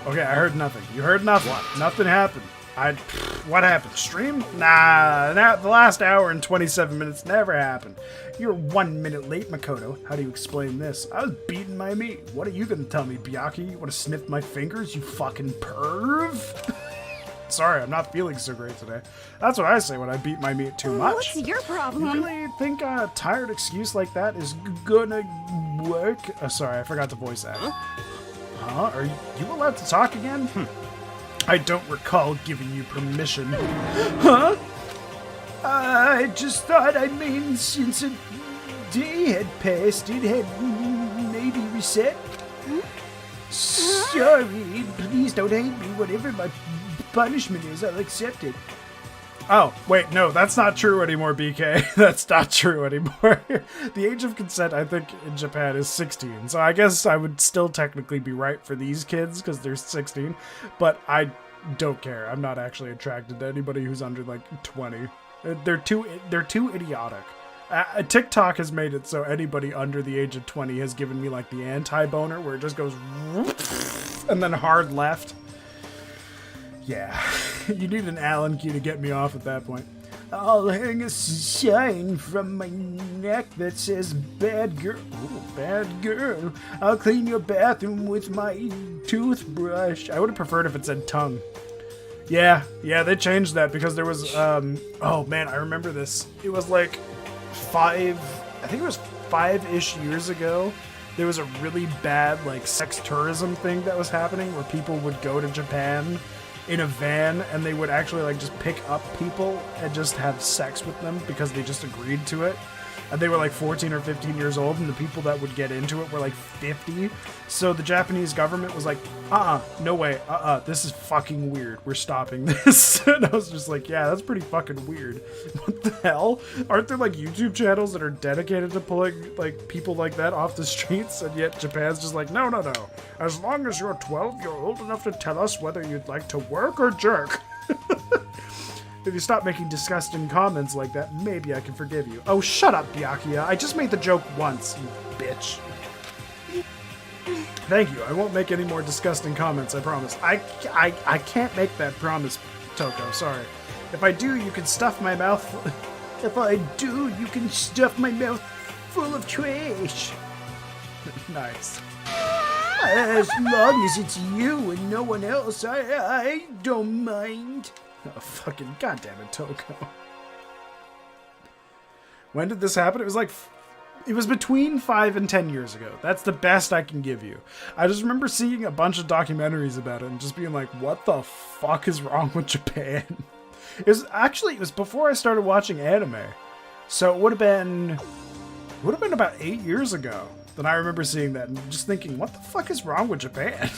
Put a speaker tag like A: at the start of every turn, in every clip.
A: Okay, I heard nothing. You heard nothing.
B: What?
A: Nothing happened. What happened? Stream? Nah, the last hour and 27 minutes never happened. You're 1 minute late, Makoto. How do you explain this? I was beating my meat. What are you gonna tell me, Byakuya? You wanna sniff my fingers, you fucking perv? Sorry, I'm not feeling so great today. That's what I say when I beat my meat too much.
C: What's your problem?
A: You really think a tired excuse like that is gonna work? Oh, sorry, I forgot to voice that. Huh? Are you allowed to talk again? I don't recall giving you permission. Huh? I just thought, I mean, since a day had passed, it had maybe reset. Sorry, please don't hate me. Whatever my punishment is, I'll accept it. Oh, wait, no, that's not true anymore, BK. That's not true anymore. The age of consent, I think, in Japan is 16. So I guess I would still technically be right for these kids because they're 16. But I don't care. I'm not actually attracted to anybody who's under, like, 20. They're too idiotic. TikTok has made it so anybody under the age of 20 has given me, like, the anti-boner where it just goes and then hard left. Yeah, you need an Allen key to get me off at that point. I'll hang a sign from my neck that says bad girl. Ooh, bad girl. I'll clean your bathroom with my toothbrush. I would have preferred if it said tongue. Yeah, they changed that because there was, oh man, I remember this. It was like I think it was 5-ish years ago. There was a really bad, like, sex tourism thing that was happening where people would go to Japan in a van and they would actually, like, just pick up people and just have sex with them because they just agreed to it. And they were like 14 or 15 years old, and the people that would get into it were like 50. So the Japanese government was like, no way, this is fucking weird. We're stopping this. And I was just like, yeah, that's pretty fucking weird. What the hell? Aren't there like YouTube channels that are dedicated to pulling like people like that off the streets? And yet Japan's just like, no. As long as you're 12, you're old enough to tell us whether you'd like to work or jerk. If you stop making disgusting comments like that, maybe I can forgive you. Oh, shut up, Byakuya. I just made the joke once, you bitch. Thank you. I won't make any more disgusting comments, I promise. I can't make that promise, Toko. Sorry. If I do, you can stuff my mouth... If I do, you can stuff my mouth full of trash. Nice. As long as it's you and no one else, I don't mind. Oh, fucking goddamn it, Toko. When did this happen? It was between 5 and 10 years ago. That's the best I can give you. I just remember seeing a bunch of documentaries about it and just being like, what the fuck is wrong with Japan? It was before I started watching anime. So it would have been about 8 years ago that I remember seeing that and just thinking, what the fuck is wrong with Japan?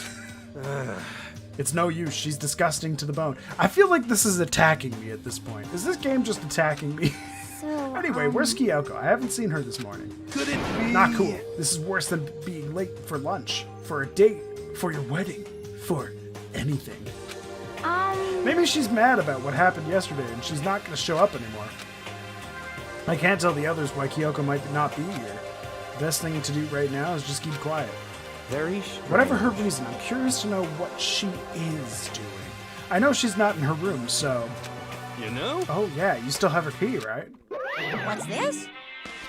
A: It's no use. She's disgusting to the bone. I feel like this is attacking me at this point. Is this game just attacking me?
C: So,
A: Anyway, where's Kyoko? I haven't seen her this morning.
B: Could it be?
A: Not cool. This is worse than being late for lunch, for a date, for your wedding, for anything. Maybe she's mad about what happened yesterday and she's not going to show up anymore. I can't tell the others why Kyoko might not be here. The best thing to do right now is just keep quiet.
B: Very strange.
A: Whatever her reason, I'm curious to know what she is doing. I know she's not in her room, so...
B: You know?
A: Oh yeah, you still have her key, right?
C: what's this?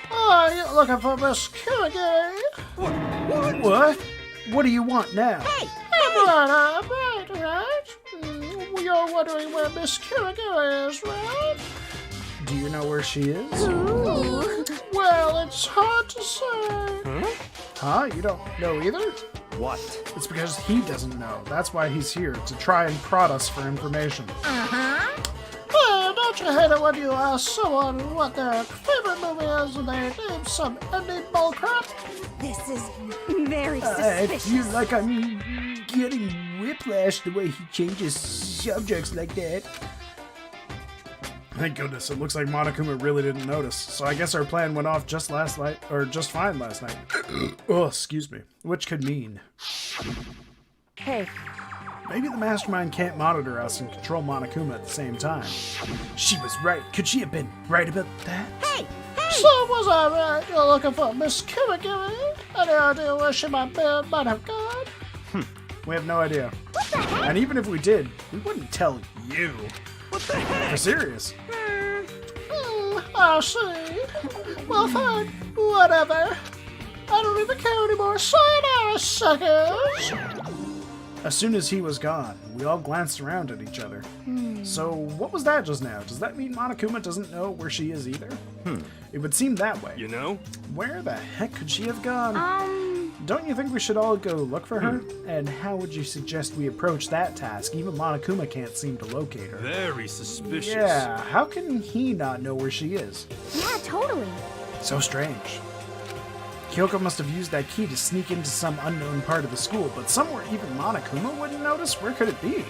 A: Oh, you're looking for Miss Kurage? What? What do you want now?
C: Hey!
A: Right. You're wondering where Miss Kurage is, right? Do you know where she is?
C: Ooh.
A: Well, it's hard to say. Huh? You don't know either?
B: What?
A: It's because he doesn't know. That's why he's here, to try and prod us for information. Hey, don't you hate it when you ask someone what their favorite movie is and they name some ending bullcrap?
C: This is very
A: I
C: suspicious.
A: feel like I'm getting whiplash the way he changes subjects like that. Thank goodness, it looks like Monokuma really didn't notice. So I guess our plan went off just fine last night. Oh, excuse me. Which could mean...
C: Hey.
A: Maybe the mastermind can't monitor us and control Monokuma at the same time. She was right. Could she have been right about that?
C: Hey!
A: So was I right? You're looking for Miss Kirigiri? Any idea where she might have gone? We have no idea.
C: What the heck?
A: And even if we did, we wouldn't tell you.
B: What the heck?
A: We're serious.
D: I see. Well, fine. Whatever. I don't even care anymore. Sayonara, suckers.
A: As soon as he was gone, we all glanced around at each other. So, what was that just now? Does that mean Monokuma doesn't know where she is either? It would seem that way.
B: You know?
A: Where the heck could she have gone? Don't you think we should all go look for her? And how would you suggest we approach that task? Even Monokuma can't seem to locate her.
B: Very suspicious.
A: Yeah, how can he not know where she is?
C: Yeah, totally.
A: So strange. Kyoko must have used that key to sneak into some unknown part of the school, but somewhere even Monokuma wouldn't notice? Where could it be?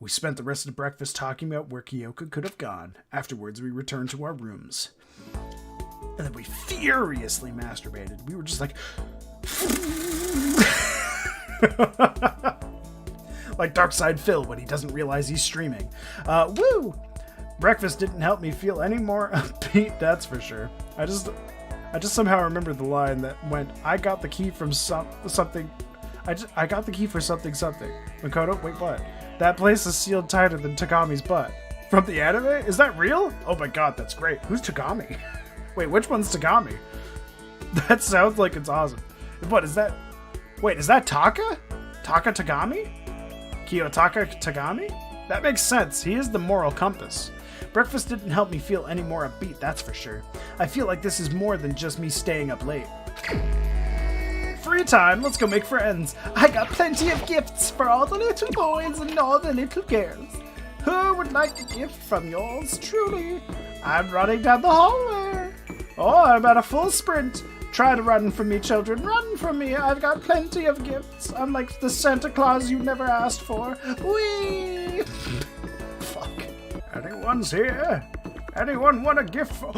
A: We spent the rest of the breakfast talking about where Kyoko could have gone. Afterwards, we returned to our rooms. And then we furiously masturbated. We were just like... like Darkside Phil when he doesn't realize he's streaming. Woo! Breakfast didn't help me feel any more upbeat, that's for sure. I just somehow remembered the line that went, I got the key from something. I got the key for something. Makoto, wait, what? That place is sealed tighter than Takami's butt. From the anime? Is that real? Oh my god, that's great. Who's Takami? Wait, which one's Takami? That sounds like it's awesome. What is that? Wait, is that Taka? Taka Takami? Kiyotaka Takami? That makes sense. He is the moral compass. Breakfast didn't help me feel any more upbeat, that's for sure. I feel like this is more than just me staying up late. Free time, let's go make friends. I got plenty of gifts for all the little boys and all the little girls. Who would like a gift from yours truly? I'm running down the hallway. Oh, I'm at a full sprint. Try to run from me, children. Run from me. I've got plenty of gifts. I'm like the Santa Claus you never asked for. Whee! Fuck. Anyone's here? Anyone want a gift for...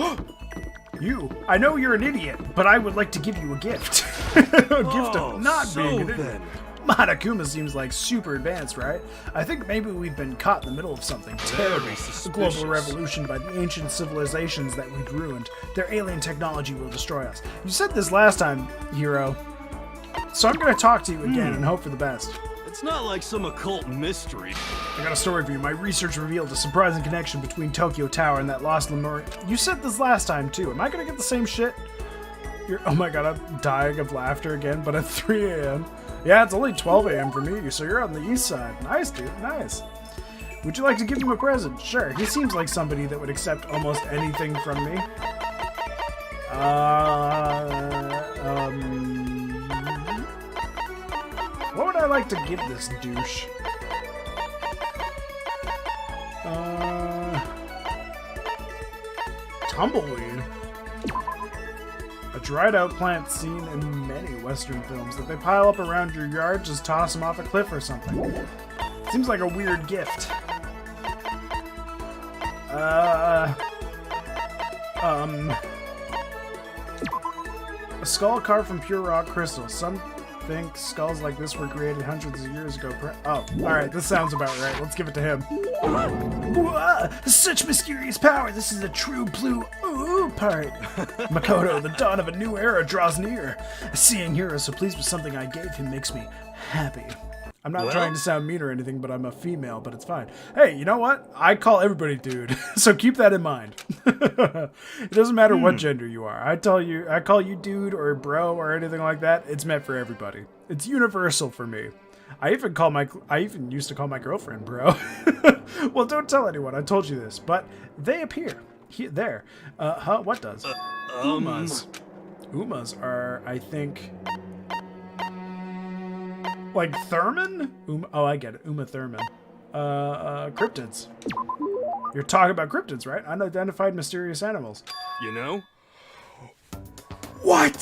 A: You. I know you're an idiot, but I would like to give you a gift. A gift of not being an idiot. Monokuma seems like super advanced, right? I think maybe we've been caught in the middle of something terrible. A global revolution by the ancient civilizations that we've ruined. Their alien technology will destroy us. You said this last time, Hero. So I'm gonna talk to you again and hope for the best.
B: It's not like some occult mystery.
A: I got a story for you. My research revealed a surprising connection between Tokyo Tower and that lost Lemuria. You said this last time, too. Am I gonna get the same shit? Oh my god, I'm dying of laughter again, but at 3 a.m. Yeah, it's only 12 a.m. for me, so you're on the east side. Nice, dude, nice. Would you like to give him a present? Sure, he seems like somebody that would accept almost anything from me. What would I like to give this douche? Tumbleweed. A dried out plant seen in many Western films. If they pile up around your yard, just toss them off a cliff or something. Seems like a weird gift. A skull carved from pure rock crystal. Some think skulls like this were created hundreds of years ago. Oh, alright, this sounds about right. Let's give it to him. Such mysterious power. This is a true blue part. Makoto, the dawn of a new era draws near. Seeing Hero so pleased with something I gave him makes me happy. I'm not trying to sound mean or anything, but I'm a female, but it's fine. Hey, you know what? I call everybody dude, so keep that in mind. It doesn't matter what gender you are. I call you dude or bro or anything like that. It's meant for everybody. It's universal for me. I even used to call my girlfriend bro. Well, don't tell anyone. I told you this, but they appear there. What does? Umas. Umas are, I think, like Thurman? Oh, I get it. Uma Thurman. Cryptids. You're talking about cryptids, right? Unidentified mysterious animals.
B: You know?
A: What?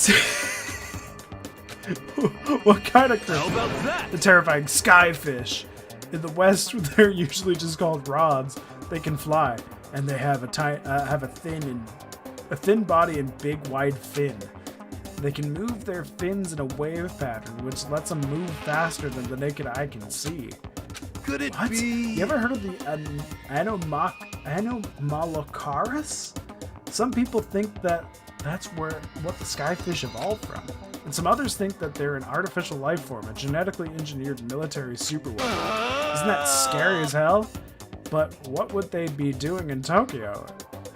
A: What kind of cryptid?
B: How about that?
A: The terrifying skyfish. In the West, they're usually just called rods. They can fly, and they have a thin body and big wide fin. They can move their fins in a wave pattern, which lets them move faster than the naked eye can see.
B: Could it
A: What?
B: be?
A: You ever heard of the Anomalocaris? Some people think that that's what the skyfish evolved from. And some others think that they're an artificial life form, a genetically engineered military superweapon. Isn't that scary as hell? But what would they be doing in Tokyo?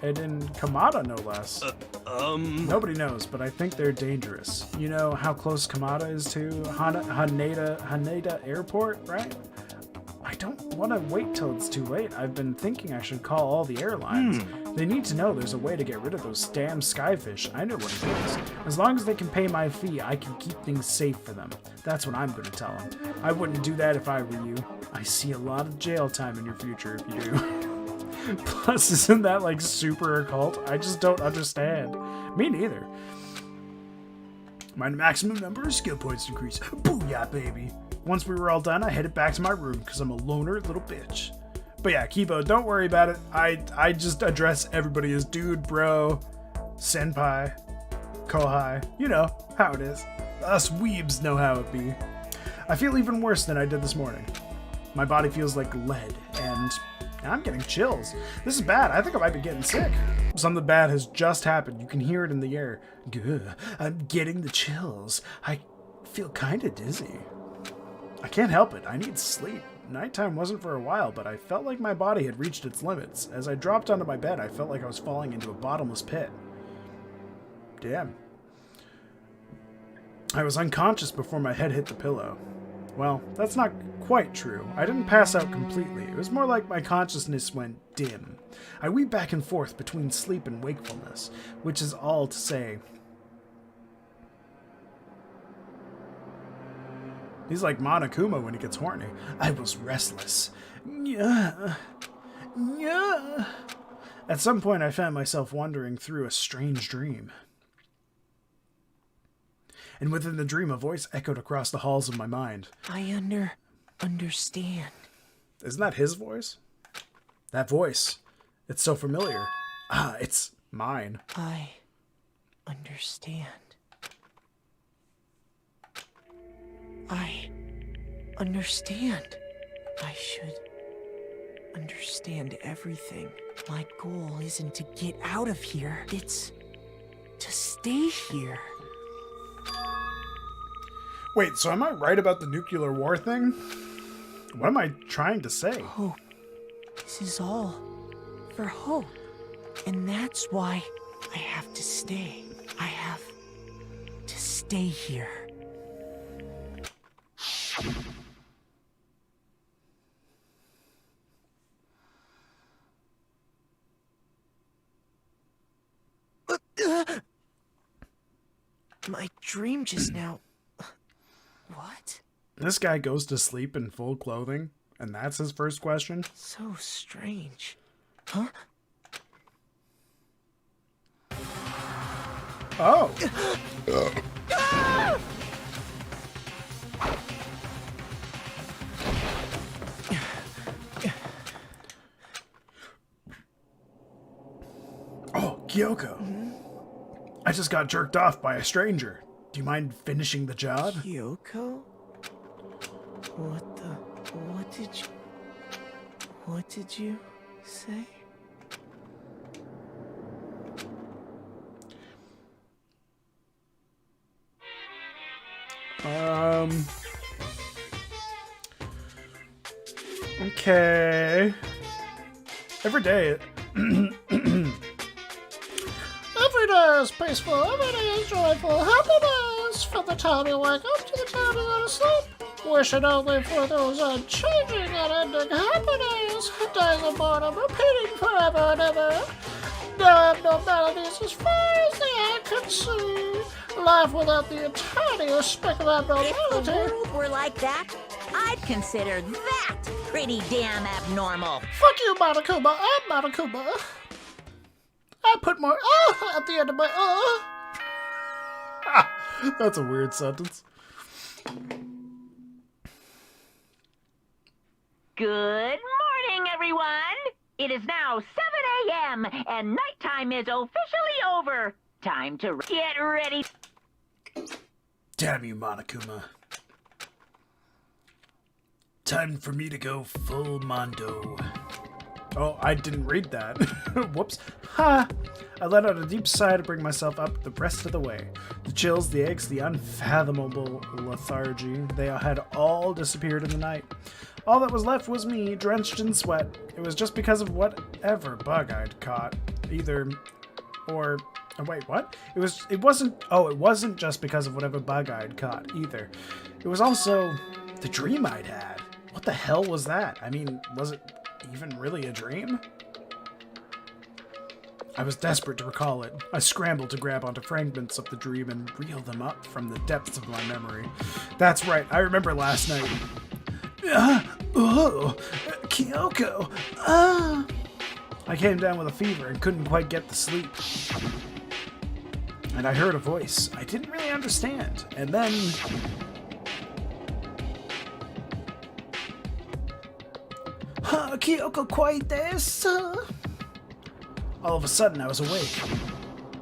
A: And in Kamada, no less. Nobody knows, but I think they're dangerous. You know how close Kamada is to Haneda Airport, right? I don't want to wait till it's too late. I've been thinking I should call all the airlines. They need to know there's a way to get rid of those damn skyfish. I know what it is. As long as they can pay my fee, I can keep things safe for them. That's what I'm going to tell them. I wouldn't do that if I were you. I see a lot of jail time in your future if you do. Plus, isn't that like super occult? I just don't understand. Me neither. My maximum number of skill points increase. Booyah, baby. Once we were all done, I headed back to my room because I'm a loner little bitch. But yeah, Kibo, don't worry about it. I just address everybody as dude, bro, senpai, kohai. You know how it is. Us weebs know how it be. I feel even worse than I did this morning. My body feels like lead, and I'm getting chills. This is bad. I think I might be getting sick. Something bad has just happened. You can hear it in the air. Gah, I'm getting the chills. I feel kind of dizzy. I can't help it. I need sleep. Nighttime wasn't for a while, but I felt like my body had reached its limits. As I dropped onto my bed, I felt like I was falling into a bottomless pit. Damn. I was unconscious before my head hit the pillow. Well, that's not quite true. I didn't pass out completely. It was more like my consciousness went dim. I weave back and forth between sleep and wakefulness, which is all to say... He's like Monokuma when he gets horny. I was restless. Yeah. At some point, I found myself wandering through a strange dream. And within the dream, a voice echoed across the halls of my mind.
E: I understand.
A: Isn't that his voice? That voice. It's so familiar. Ah, it's mine.
E: I understand. I understand. I should understand everything. My goal isn't to get out of here. It's to stay here.
A: Wait, so am I right about the nuclear war thing? What am I trying to say?
E: Hope. This is all for hope. And that's why I have to stay. I have to stay here. My dream just now. What?
A: This guy goes to sleep in full clothing, and that's his first question?
E: So strange. Huh?
A: Oh! Oh, Kyoko. I just got jerked off by a stranger. Do you mind finishing the job?
E: Kyoko? What did you say?
A: Okay. Every day
D: Every day is peaceful, every day is joyful, happiness from the time you wake up to the time you go to sleep. Wishing only for those unchanging and ending happiness. Days of boredom repeating forever and ever. No abnormalities as far as the eye can see. Life without the entirety speck of
C: If the
D: abnormality.
C: world were like that, I'd consider that pretty damn abnormal.
D: Fuck you, Monokuma. I'm Monokuma. I put more at the end of my
A: That's a weird sentence.
F: Good morning, everyone! It is now 7 a.m. and nighttime is officially over. Time to get ready.
A: Damn you, Monokuma. Time for me to go full Mondo. Oh, I didn't read that. Whoops. Ha! I let out a deep sigh to bring myself up the rest of the way. The chills, the aches, the unfathomable lethargy, they had all disappeared in the night. All that was left was me, drenched in sweat. It was just because of whatever bug I'd caught. Wait, what? It wasn't just because of whatever bug I'd caught, either. It was also the dream I'd had. What the hell was that? I mean, was it even really a dream? I was desperate to recall it. I scrambled to grab onto fragments of the dream and reel them up from the depths of my memory. That's right, I remember last night. Kyoko! I came down with a fever and couldn't quite get to sleep. And I heard a voice I didn't really understand. And then... Kyoko, quite this? All of a sudden, I was awake.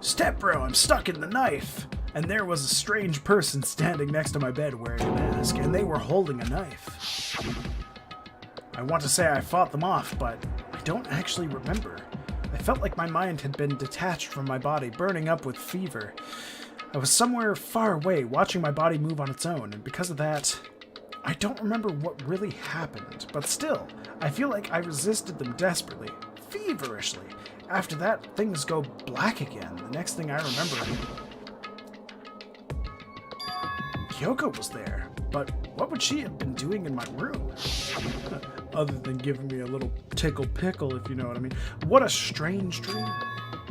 A: Step bro, I'm stuck in the knife! And there was a strange person standing next to my bed wearing a mask, and they were holding a knife. I want to say I fought them off, but I don't actually remember. I felt like my mind had been detached from my body, burning up with fever. I was somewhere far away, watching my body move on its own, and because of that, I don't remember what really happened. But still, I feel like I resisted them desperately, feverishly. After that, things go black again. The next thing I remember... Kyoko was there, but what would she have been doing in my room? Other than giving me a little tickle pickle, if you know what I mean. What a strange dream.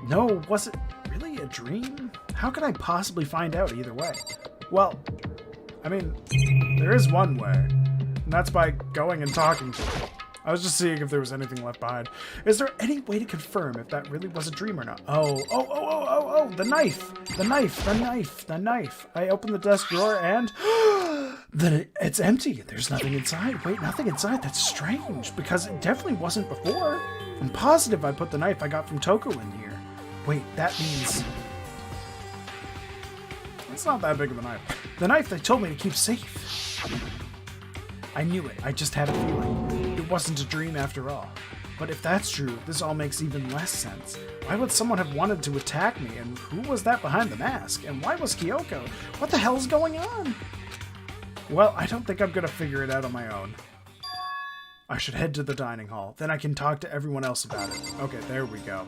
A: No, was it really a dream? How could I possibly find out either way? Well, I mean, there is one way, and that's by going and talking to her. I was just seeing if there was anything left behind. Is there any way to confirm if that really was a dream or not? Oh, the knife! The knife! I opened the desk drawer and... it's empty. There's nothing inside. Wait, nothing inside? That's strange, because it definitely wasn't before. I'm positive I put the knife I got from Toko in here. Wait, that means... It's not that big of a knife. The knife they told me to keep safe. I knew it. I just had a feeling. It wasn't a dream after all. But if that's true, this all makes even less sense. Why would someone have wanted to attack me, and who was that behind the mask? And why was Kyoko? What the hell's going on? Well, I don't think I'm gonna figure it out on my own. I should head to the dining hall. Then I can talk to everyone else about it. Okay, there we go.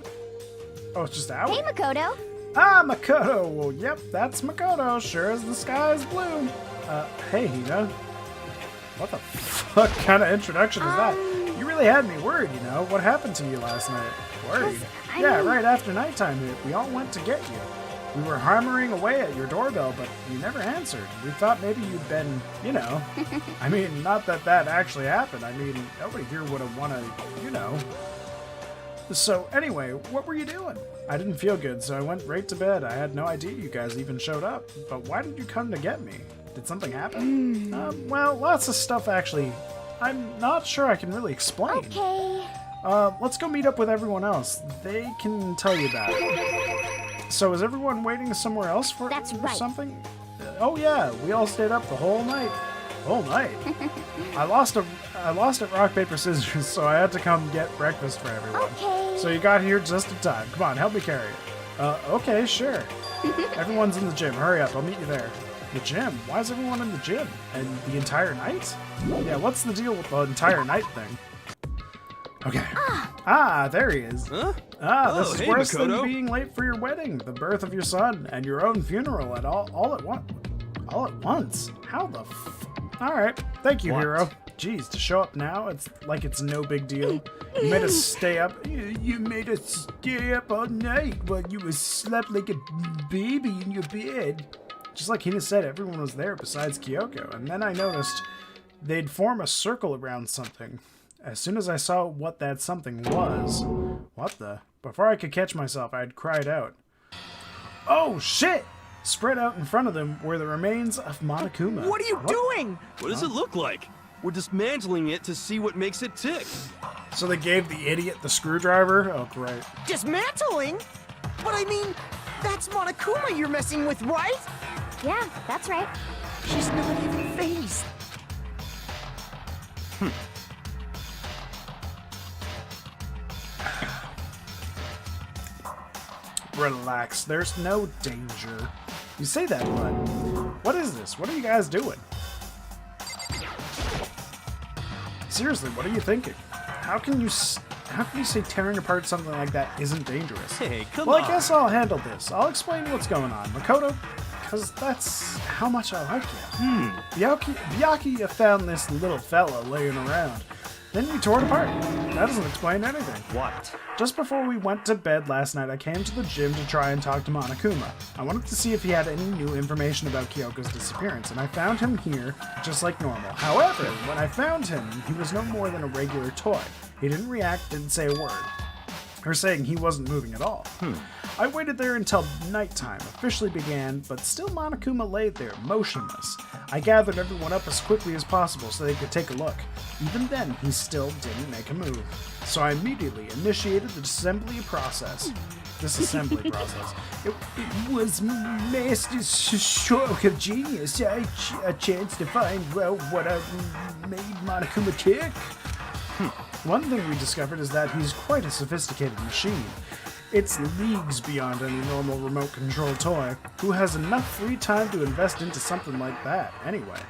A: Oh, it's just out?
G: Hey, Makoto.
A: Ah, Makoto! Well, yep, that's Makoto. Sure as the sky is blue. Hey, Hina. What the fuck kind of introduction is that? You really had me worried, you know? What happened to you last night? Worried? Yeah, right after nighttime hit, we all went to get you. We were hammering away at your doorbell, but you never answered. We thought maybe you'd been, you know. I mean, not that that actually happened. I mean, nobody here would have wanted, you know. So, anyway, what were you doing? I didn't feel good, so I went right to bed. I had no idea you guys even showed up. But why did you come to get me? Did something happen? Well, lots of stuff, actually. I'm not sure I can really explain.
G: Okay.
A: Let's go meet up with everyone else. They can tell you about it. So, is everyone waiting somewhere else for
G: That's right.
A: something? Oh yeah, we all stayed up the whole night. Whole night? I lost at rock, paper, scissors, so I had to come get breakfast for everyone.
G: Okay.
A: So you got here just in time. Come on, help me carry it. Okay, sure. Everyone's in the gym. Hurry up, I'll meet you there. The gym? Why is everyone in the gym? And the entire night? Yeah, what's the deal with the entire night thing? Okay. There he is.
B: Huh?
A: This is
B: hey,
A: worse than
B: Makoto.
A: being late for your wedding, the birth of your son, and your own funeral at all at once. All at once? How the Alright, thank you,
B: What?
A: Hero. Jeez, to show up now, it's like it's no big deal. You made us stay up. You made us stay up all night while you slept like a baby in your bed. Just like Hina said, everyone was there besides Kyoko, and then I noticed they'd form a circle around something. As soon as I saw what that something was... What the? Before I could catch myself, I had cried out. Oh, shit! Spread out in front of them were the remains of Monokuma.
E: What are you doing?
B: What does it look like? We're dismantling it to see what makes it tick.
A: So they gave the idiot the screwdriver? Oh, great.
E: Dismantling? But I mean, that's Monokuma you're messing with, right?
G: Yeah, that's right.
E: She's not even phased.
A: Relax, there's no danger. You say that, but what is this? What are you guys doing? Seriously, what are you thinking? How can you say tearing apart something like that isn't dangerous?
B: Hey, come
A: Well,
B: on.
A: I guess I'll handle this. I'll explain what's going on. Makoto, because that's how much I like you. Byakuya found this little fella laying around. Then we tore it apart. That doesn't explain anything.
B: What?
A: Just before we went to bed last night, I came to the gym to try and talk to Monokuma. I wanted to see if he had any new information about Kyoko's disappearance, and I found him here, just like normal. However, when I found him, he was no more than a regular toy. He didn't react, didn't say a word. Or saying he wasn't moving at all. I waited there until nighttime officially began, but still Monokuma lay there, motionless. I gathered everyone up as quickly as possible so they could take a look. Even then, he still didn't make a move. So I immediately initiated the disassembly process. It was Master's stroke of genius. A chance to find, well, what made Monokuma tick. One thing we discovered is that he's quite a sophisticated machine. It's leagues beyond any normal remote control toy. Who has enough free time to invest into something like that, anyway?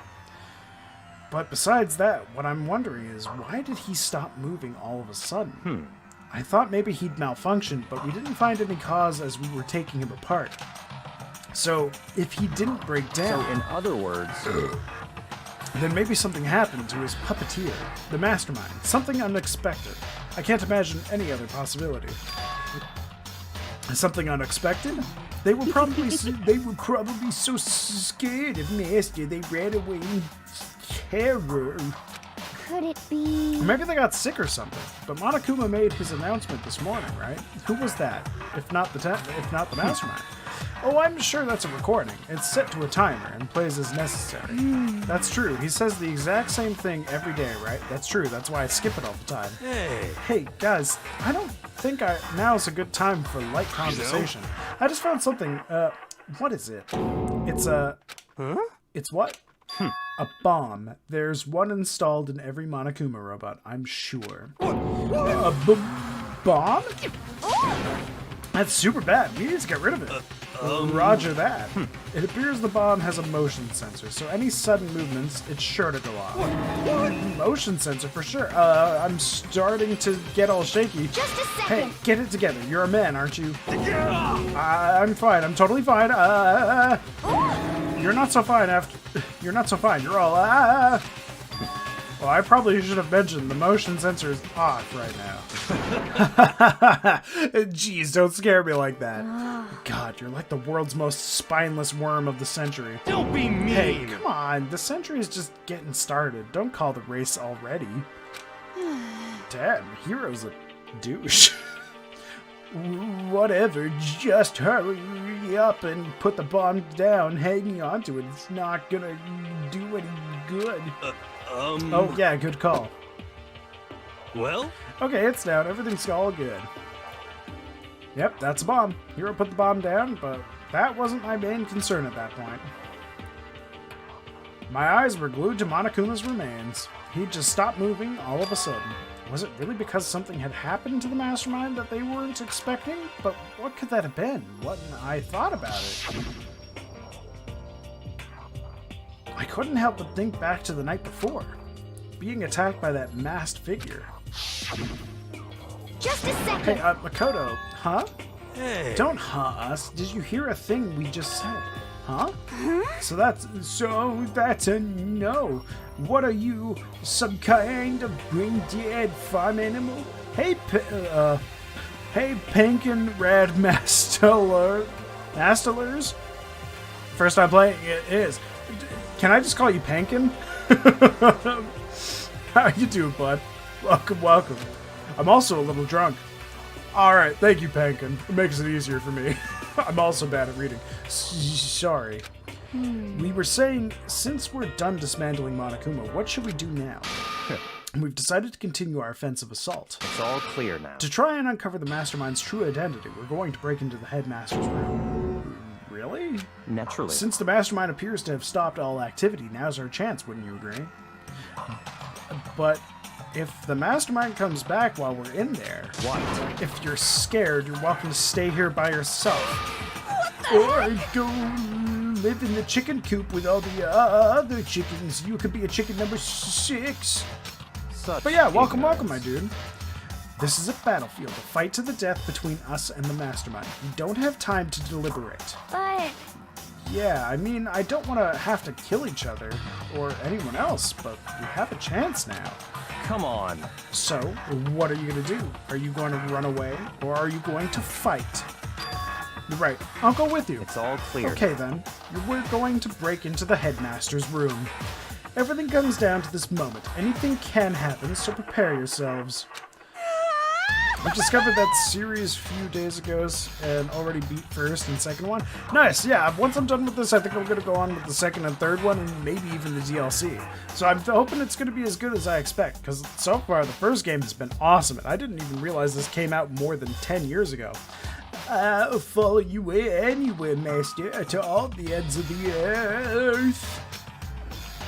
A: But besides that, what I'm wondering is, why did he stop moving all of a sudden? I thought maybe he'd malfunctioned, but we didn't find any cause as we were taking him apart. So, if he didn't break down...
B: So, in other words...
A: then maybe something happened to his puppeteer, the mastermind. Something unexpected. I can't imagine any other possibility. Something unexpected? They were probably so scared of Master they ran away in terror.
G: Could it be?
A: Or maybe they got sick or something. But Monokuma made his announcement this morning, right? Who was that? If not the mastermind. Oh, I'm sure that's a recording. It's set to a timer and plays as necessary. That's true. He says the exact same thing every day, right? That's true. That's why I skip it all the time. Hey, guys, I don't think now's a good time for light conversation. I just found something. What is it? It's It's what? A bomb. There's one installed in every Monokuma robot, I'm sure. A bomb? That's super bad. We need to get rid of it. Roger that. It appears the bomb has a motion sensor, so any sudden movements, it's sure to go off. Motion sensor for sure. I'm starting to get all shaky.
G: Just a second.
A: Hey, get it together. You're a man, aren't you? I'm fine. I'm totally fine. You're not so fine You're not so fine. You're all Well, I probably should have mentioned the motion sensor is off right now. Jeez, don't scare me like that. God, you're like the world's most spineless worm of the century.
B: Don't be mean!
A: Hey, come on. The century is just getting started. Don't call the race already. Damn, Hero's a douche. Whatever, just hurry up and put the bomb down. Hanging on to it, it's not gonna do any good. Oh, yeah, good call.
B: Well?
A: Okay, it's down. Everything's all good. Yep, that's a bomb. Hero put the bomb down, but that wasn't my main concern at that point. My eyes were glued to Monokuma's remains. He just stopped moving all of a sudden. Was it really because something had happened to the mastermind that they weren't expecting? But what could that have been? What I thought about it. I couldn't help but think back to the night before. Being attacked by that masked figure.
G: Just a second.
A: Hey, Makoto, huh?
B: Hey.
A: Don't us. Did you hear a thing we just said? Huh? So that's a no. What are you, some kind of brain-dead farm animal? Hey, Pankin Rad Mastelers? First time playing it is. Can I just call you Pankin? How you doing, bud? Welcome. I'm also a little drunk. Alright, thank you, Pankin. It makes it easier for me. I'm also bad at reading. Sorry. We were saying, since we're done dismantling Monokuma, what should we do now? We've decided to continue our offensive assault.
B: It's all clear now.
A: To try and uncover the mastermind's true identity, we're going to break into the headmaster's room. Really?
B: Naturally.
A: Since the mastermind appears to have stopped all activity, now's our chance, wouldn't you agree? But if the mastermind comes back while we're in there...
B: What?
A: If you're scared, you're welcome to stay here by yourself. Or go live in the chicken coop with all the other chickens. You could be a chicken number 6. But yeah, welcome, my dude. This is a battlefield, a fight to the death between us and the mastermind. We don't have time to deliberate.
G: But
A: Yeah, I mean, I don't want to have to kill each other or anyone else, but we have a chance now.
H: Come on.
A: So, what are you going to do? Are you going to run away, or are you going to fight? You're right, I'll go with you.
H: It's all clear.
A: Okay then, we're going to break into the headmaster's room. Everything comes down to this moment. Anything can happen, so prepare yourselves. I discovered that series a few days ago and already beat first and second one. Nice, yeah, once I'm done with this, I think I'm going to go on with the second and third one and maybe even the DLC. So I'm hoping it's going to be as good as I expect, because so far the first game has been awesome, and I didn't even realize this came out more than 10 years ago. I'll follow you anywhere, master, to all the ends of the earth.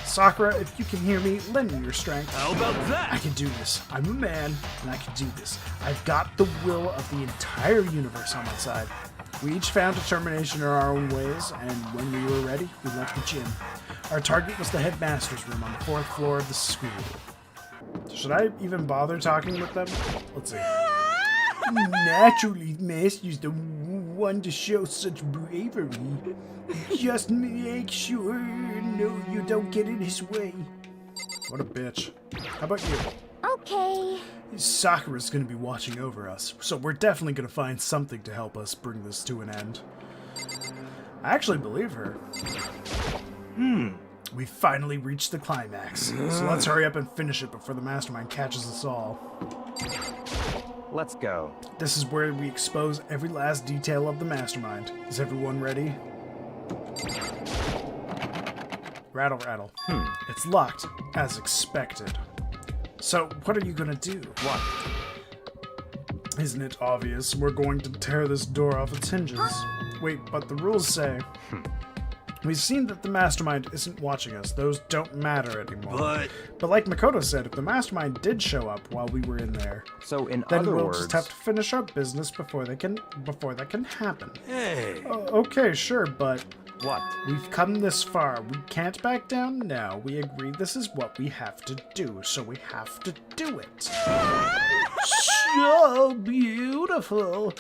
A: Sakura, if you can hear me, lend me your strength.
B: How about that?
A: I can do this. I'm a man, and I can do this. I've got the will of the entire universe on my side. We each found determination in our own ways, and when we were ready, we left the gym. Our target was the headmaster's room on the 4th floor of the school. Should I even bother talking with them? Let's see. Naturally, Master's the one to show such bravery. Just make sure you don't get in his way. What a bitch. How about you?
G: okay.
A: Sakura's gonna be watching over us, so we're definitely gonna find something to help us bring this to an end. I actually believe her. We finally reached the climax, so let's hurry up and finish it before the mastermind catches us all.
H: Let's go.
A: This is where we expose every last detail of the mastermind. Is everyone ready? Rattle, rattle. It's locked, as expected. So, what are you gonna do?
H: What?
A: Isn't it obvious? We're going to tear this door off its hinges. Wait, but the rules say... We've seen that the mastermind isn't watching us. Those don't matter anymore. But like Makoto said, if the mastermind did show up while we were in there,
H: So in
A: then
H: other
A: we'll
H: words,
A: just have to finish our business before that can happen.
B: Hey.
A: Okay, sure, but
H: what?
A: we've come this far. We can't back down now. We agree this is what we have to do, so we have to do it. So beautiful.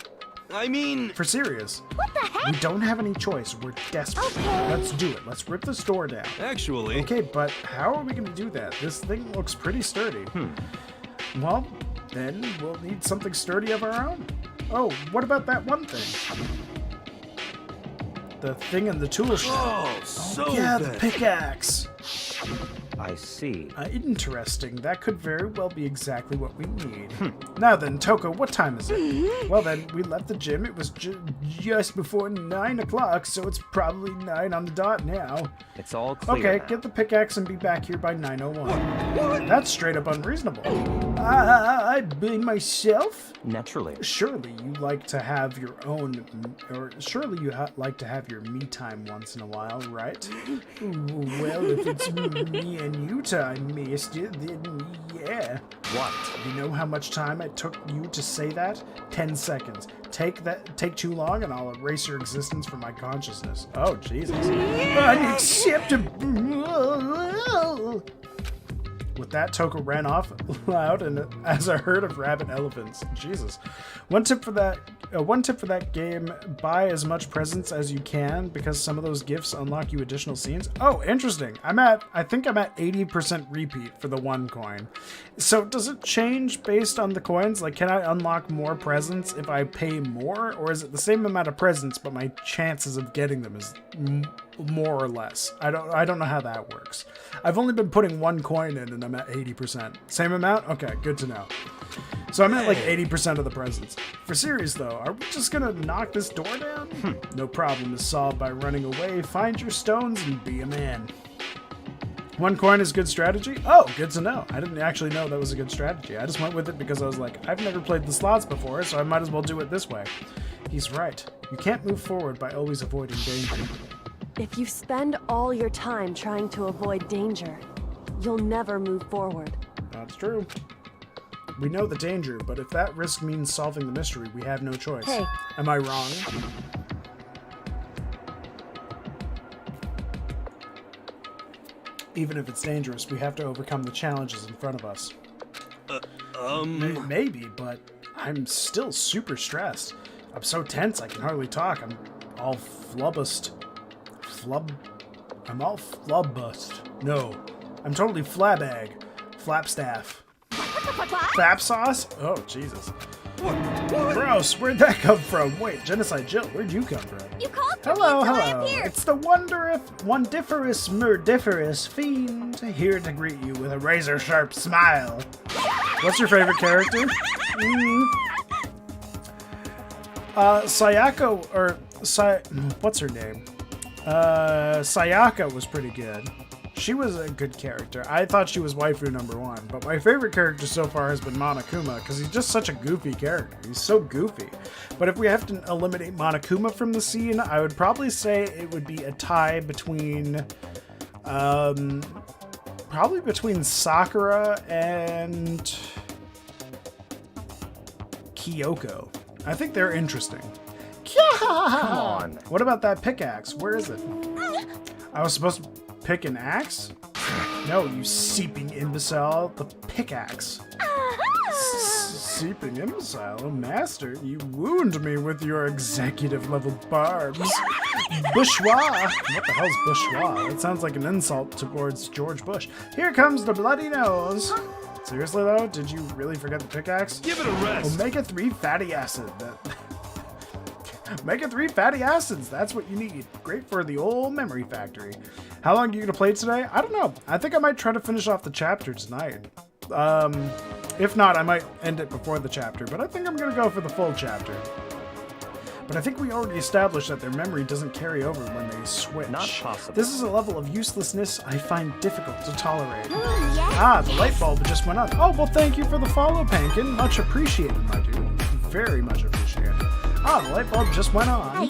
B: I mean,
A: For serious.
G: What the heck?
A: We don't have any choice. We're desperate.
G: Okay.
A: Let's do it. Let's rip this door down.
B: actually,
A: Okay, but how are we going to do that? This thing looks pretty sturdy. Well, then we'll need something sturdy of our own. Oh, what about that one thing? The thing in the tool shed.
B: oh, so
A: Yeah, the
B: bad.
A: pickaxe.
H: I see.
A: Interesting. That could very well be exactly what we need. Now then, Toko, what time is it? Well then, we left the gym. It was just before 9 o'clock, so it's probably 9 on the dot now.
H: It's all clear.
A: Okay,
H: now.
A: get the pickaxe and be back here by 9:01. That's straight up unreasonable. I blame myself?
H: Naturally.
A: Surely you like to have your own, or surely you like to have your me time once in a while, right? Well, if it's me and you time, mister, then yeah.
H: What?
A: You know how much time it took you to say that? 10 seconds. Take too long and I'll erase your existence from my consciousness. Oh, Jesus. Unacceptable. With that, Toko ran off loud and as a herd of rabid elephants. Jesus. One tip for that game: buy as much presents as you can because some of those gifts unlock you additional scenes. Oh, interesting. I think I'm at 80% repeat for the 1 coin. So does it change based on the coins? Like, can I unlock more presents if I pay more, or is it the same amount of presents but my chances of getting them is more or less? I don't know how that works. I've only been putting 1 coin in and I'm at 80%. Same amount? Okay, good to know. So I'm at like 80% of the presents. For serious though, are we just gonna knock this door down? No problem is solved by running away. Find your stones and be a man. 1 coin is good strategy? Oh, good to know. I didn't actually know that was a good strategy. I just went with it because I was like, I've never played the slots before, so I might as well do it this way. He's right. You can't move forward by always avoiding danger.
I: If you spend all your time trying to avoid danger, you'll never move forward.
A: That's true. We know the danger, but if that risk means solving the mystery, we have no choice.
I: Hey.
A: Am I wrong? Even if it's dangerous, we have to overcome the challenges in front of us. Maybe, but I'm still super stressed. I'm so tense I can hardly talk. I'm all flubbust. I'm all flubbust. No, I'm totally flabag. Flapstaff. Flap sauce? Oh, Jesus. Gross, where'd that come from? Wait, Genocide Jill, where'd you come from?
G: You called for
A: Hello,
G: me, so
A: hello.
G: I'm here.
A: It's the wondiferous, murdiferous fiend here to greet you with a razor-sharp smile. What's your favorite character? Sayako, or what's her name? Sayaka was pretty good. She was a good character. I thought she was waifu number 1, but my favorite character so far has been Monokuma, because he's just such a goofy character. He's so goofy. But if we have to eliminate Monokuma from the scene, I would probably say it would be a tie between, probably between Sakura and Kyoko. I think they're interesting.
H: Come on.
A: What about that pickaxe? Where is it? I was supposed to pick an axe? No, you seeping imbecile. The pickaxe. Seeping imbecile? Oh, master, you wound me with your executive level barbs. Bourgeois. What the hell's bourgeois? That sounds like an insult towards George Bush. Here comes the bloody nose. Seriously though, did you really forget the pickaxe?
B: Give it a rest.
A: Omega-3 fatty acid. Omega-3 fatty acids, that's what you need. Great for the old memory factory. How long are you gonna play today? I don't know. I think I might try to finish off the chapter tonight. If not, I might end it before the chapter, but I think I'm gonna go for the full chapter. But I think we already established that their memory doesn't carry over when they switch.
H: Not possible.
A: This is a level of uselessness I find difficult to tolerate.
G: Yes.
A: Ah, the light bulb just went on. Oh, well, thank you for the follow, Pankin. Much appreciated, my dude. Very much appreciated. Ah, the light bulb just went on.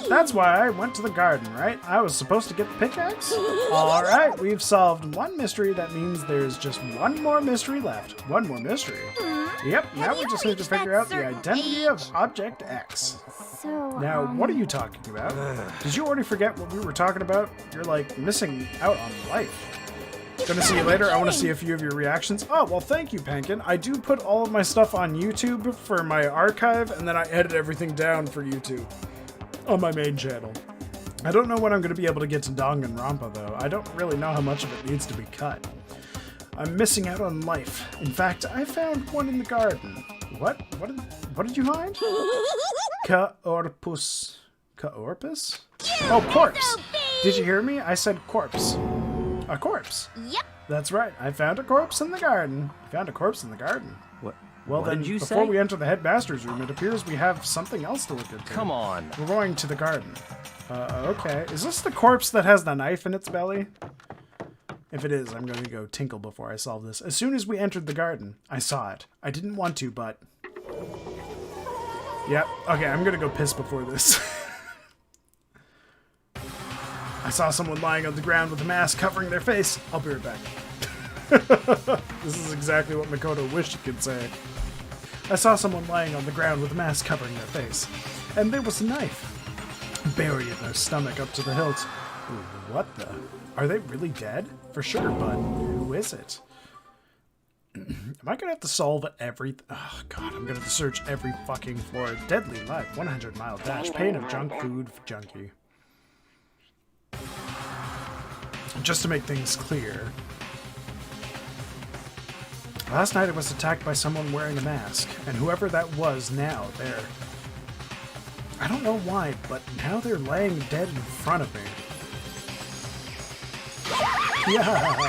A: That's why I went to the garden, right? I was supposed to get the pickaxe? Alright, we've solved one mystery. That means there's just one more mystery left. One more mystery. Yep, now we just need to figure out the identity of Object X.
G: So,
A: Now, what are you talking about? Did you already forget what we were talking about? You're like missing out on life. Gonna see you later. I want to see a few of your reactions. Oh, well, thank you, Pankin. I do put all of my stuff on YouTube for my archive, and then I edit everything down for YouTube on my main channel. I don't know when I'm going to be able to get to Danganronpa, though. I don't really know how much of it needs to be cut. I'm missing out on life. In fact, I found one in the garden. What? What did you find? Kaorpus. Kaorpus? Oh, corpse. Did you hear me? I said corpse. A corpse.
G: Yep.
A: That's right. I found a corpse in the garden. Found a corpse in the garden.
H: What?
A: Well,
H: What
A: then,
H: did you
A: before
H: say?
A: we enter the headmaster's room, it appears we have something else to look into.
H: Come on.
A: We're going to the garden. Okay. Is this the corpse that has the knife in its belly? If it is, I'm going to go tinkle before I solve this. As soon as we entered the garden, I saw it. I didn't want to, but... Yep. Okay, I'm going to go piss before this. I saw someone lying on the ground with a mask covering their face. I'll be right back. This is exactly what Makoto wished he could say. I saw someone lying on the ground with a mask covering their face. And there was a knife buried in their stomach up to the hilt. Ooh, what the? Are they really dead? For sure, but who is it? Am I gonna have to solve every... Oh, God, I'm gonna have to search every fucking floor. Deadly life, 100-mile dash, pain of junk food junkie. Just to make things clear. Last night I was attacked by someone wearing a mask, and whoever that was now, there. I don't know why, but now they're laying dead in front of me. Yeah,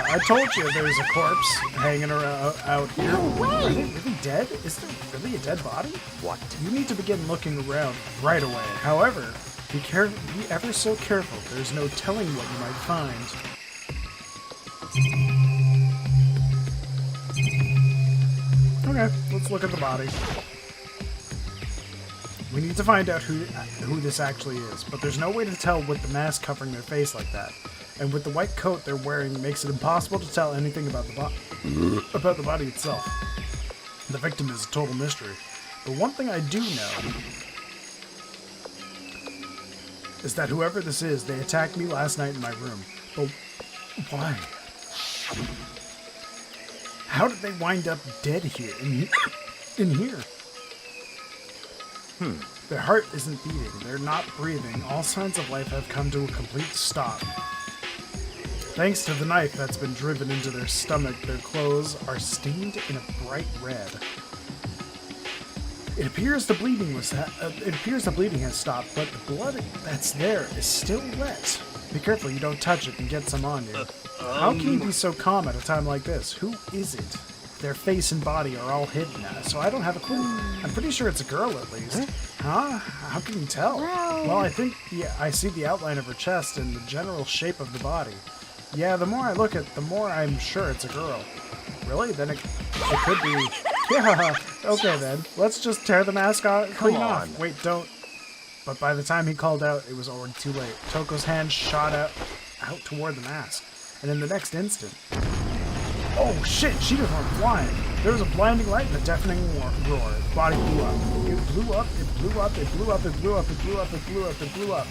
A: I told you there's a corpse hanging around out here. Are they really dead? Is there really a dead body?
H: What?
A: You need to begin looking around right away. However, be ever so careful. There's no telling what you might find. Okay, let's look at the body. We need to find out who this actually is, but there's no way to tell with the mask covering their face like that. And with the white coat they're wearing makes it impossible to tell anything about the body itself. The victim is a total mystery. But one thing I do know is that whoever this is, they attacked me last night in my room. But why? How did they wind up dead here? In here? Their heart isn't beating. They're not breathing. All signs of life have come to a complete stop. Thanks to the knife that's been driven into their stomach, their clothes are stained in a bright red. It appears the bleeding has stopped, but the blood that's there is still wet. Be careful you don't touch it and get some on you. How can you be so calm at a time like this? Who is it? Their face and body are all hidden now, so I don't have a clue. I'm pretty sure it's a girl at least. Huh? How can you tell? Well, I think I see the outline of her chest and the general shape of the body. Yeah, the more I look at it, the more I'm sure it's a girl. Really? Then it could be... Yeah, okay then. Let's just tear the mask clean off. Wait, don't... But by the time he called out, it was already too late. Toko's hand shot out toward the mask. And in the next instant... Oh shit, she just went flying. There was a blinding light and a deafening roar. The body blew up. It blew up, it blew up, it blew up, it blew up, it blew up, it blew up, it blew up.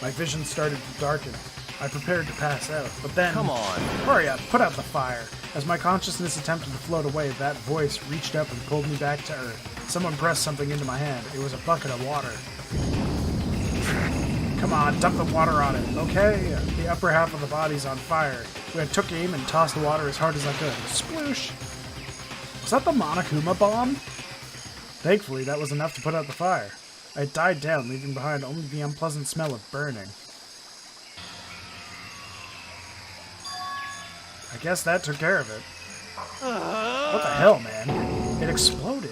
A: My vision started to darken. I prepared to pass out, but then... Come on. Hurry up, put out the fire. As my consciousness attempted to float away, that voice reached up and pulled me back to earth. Someone pressed something into my hand. It was a bucket of water. Come on, dump the water on it, okay? The upper half of the body's on fire. I took aim and tossed the water as hard as I could. Sploosh! Was that the Monokuma bomb? Thankfully, that was enough to put out the fire. It died down, leaving behind only the unpleasant smell of burning. I guess that took care of it. What the hell, man? It exploded.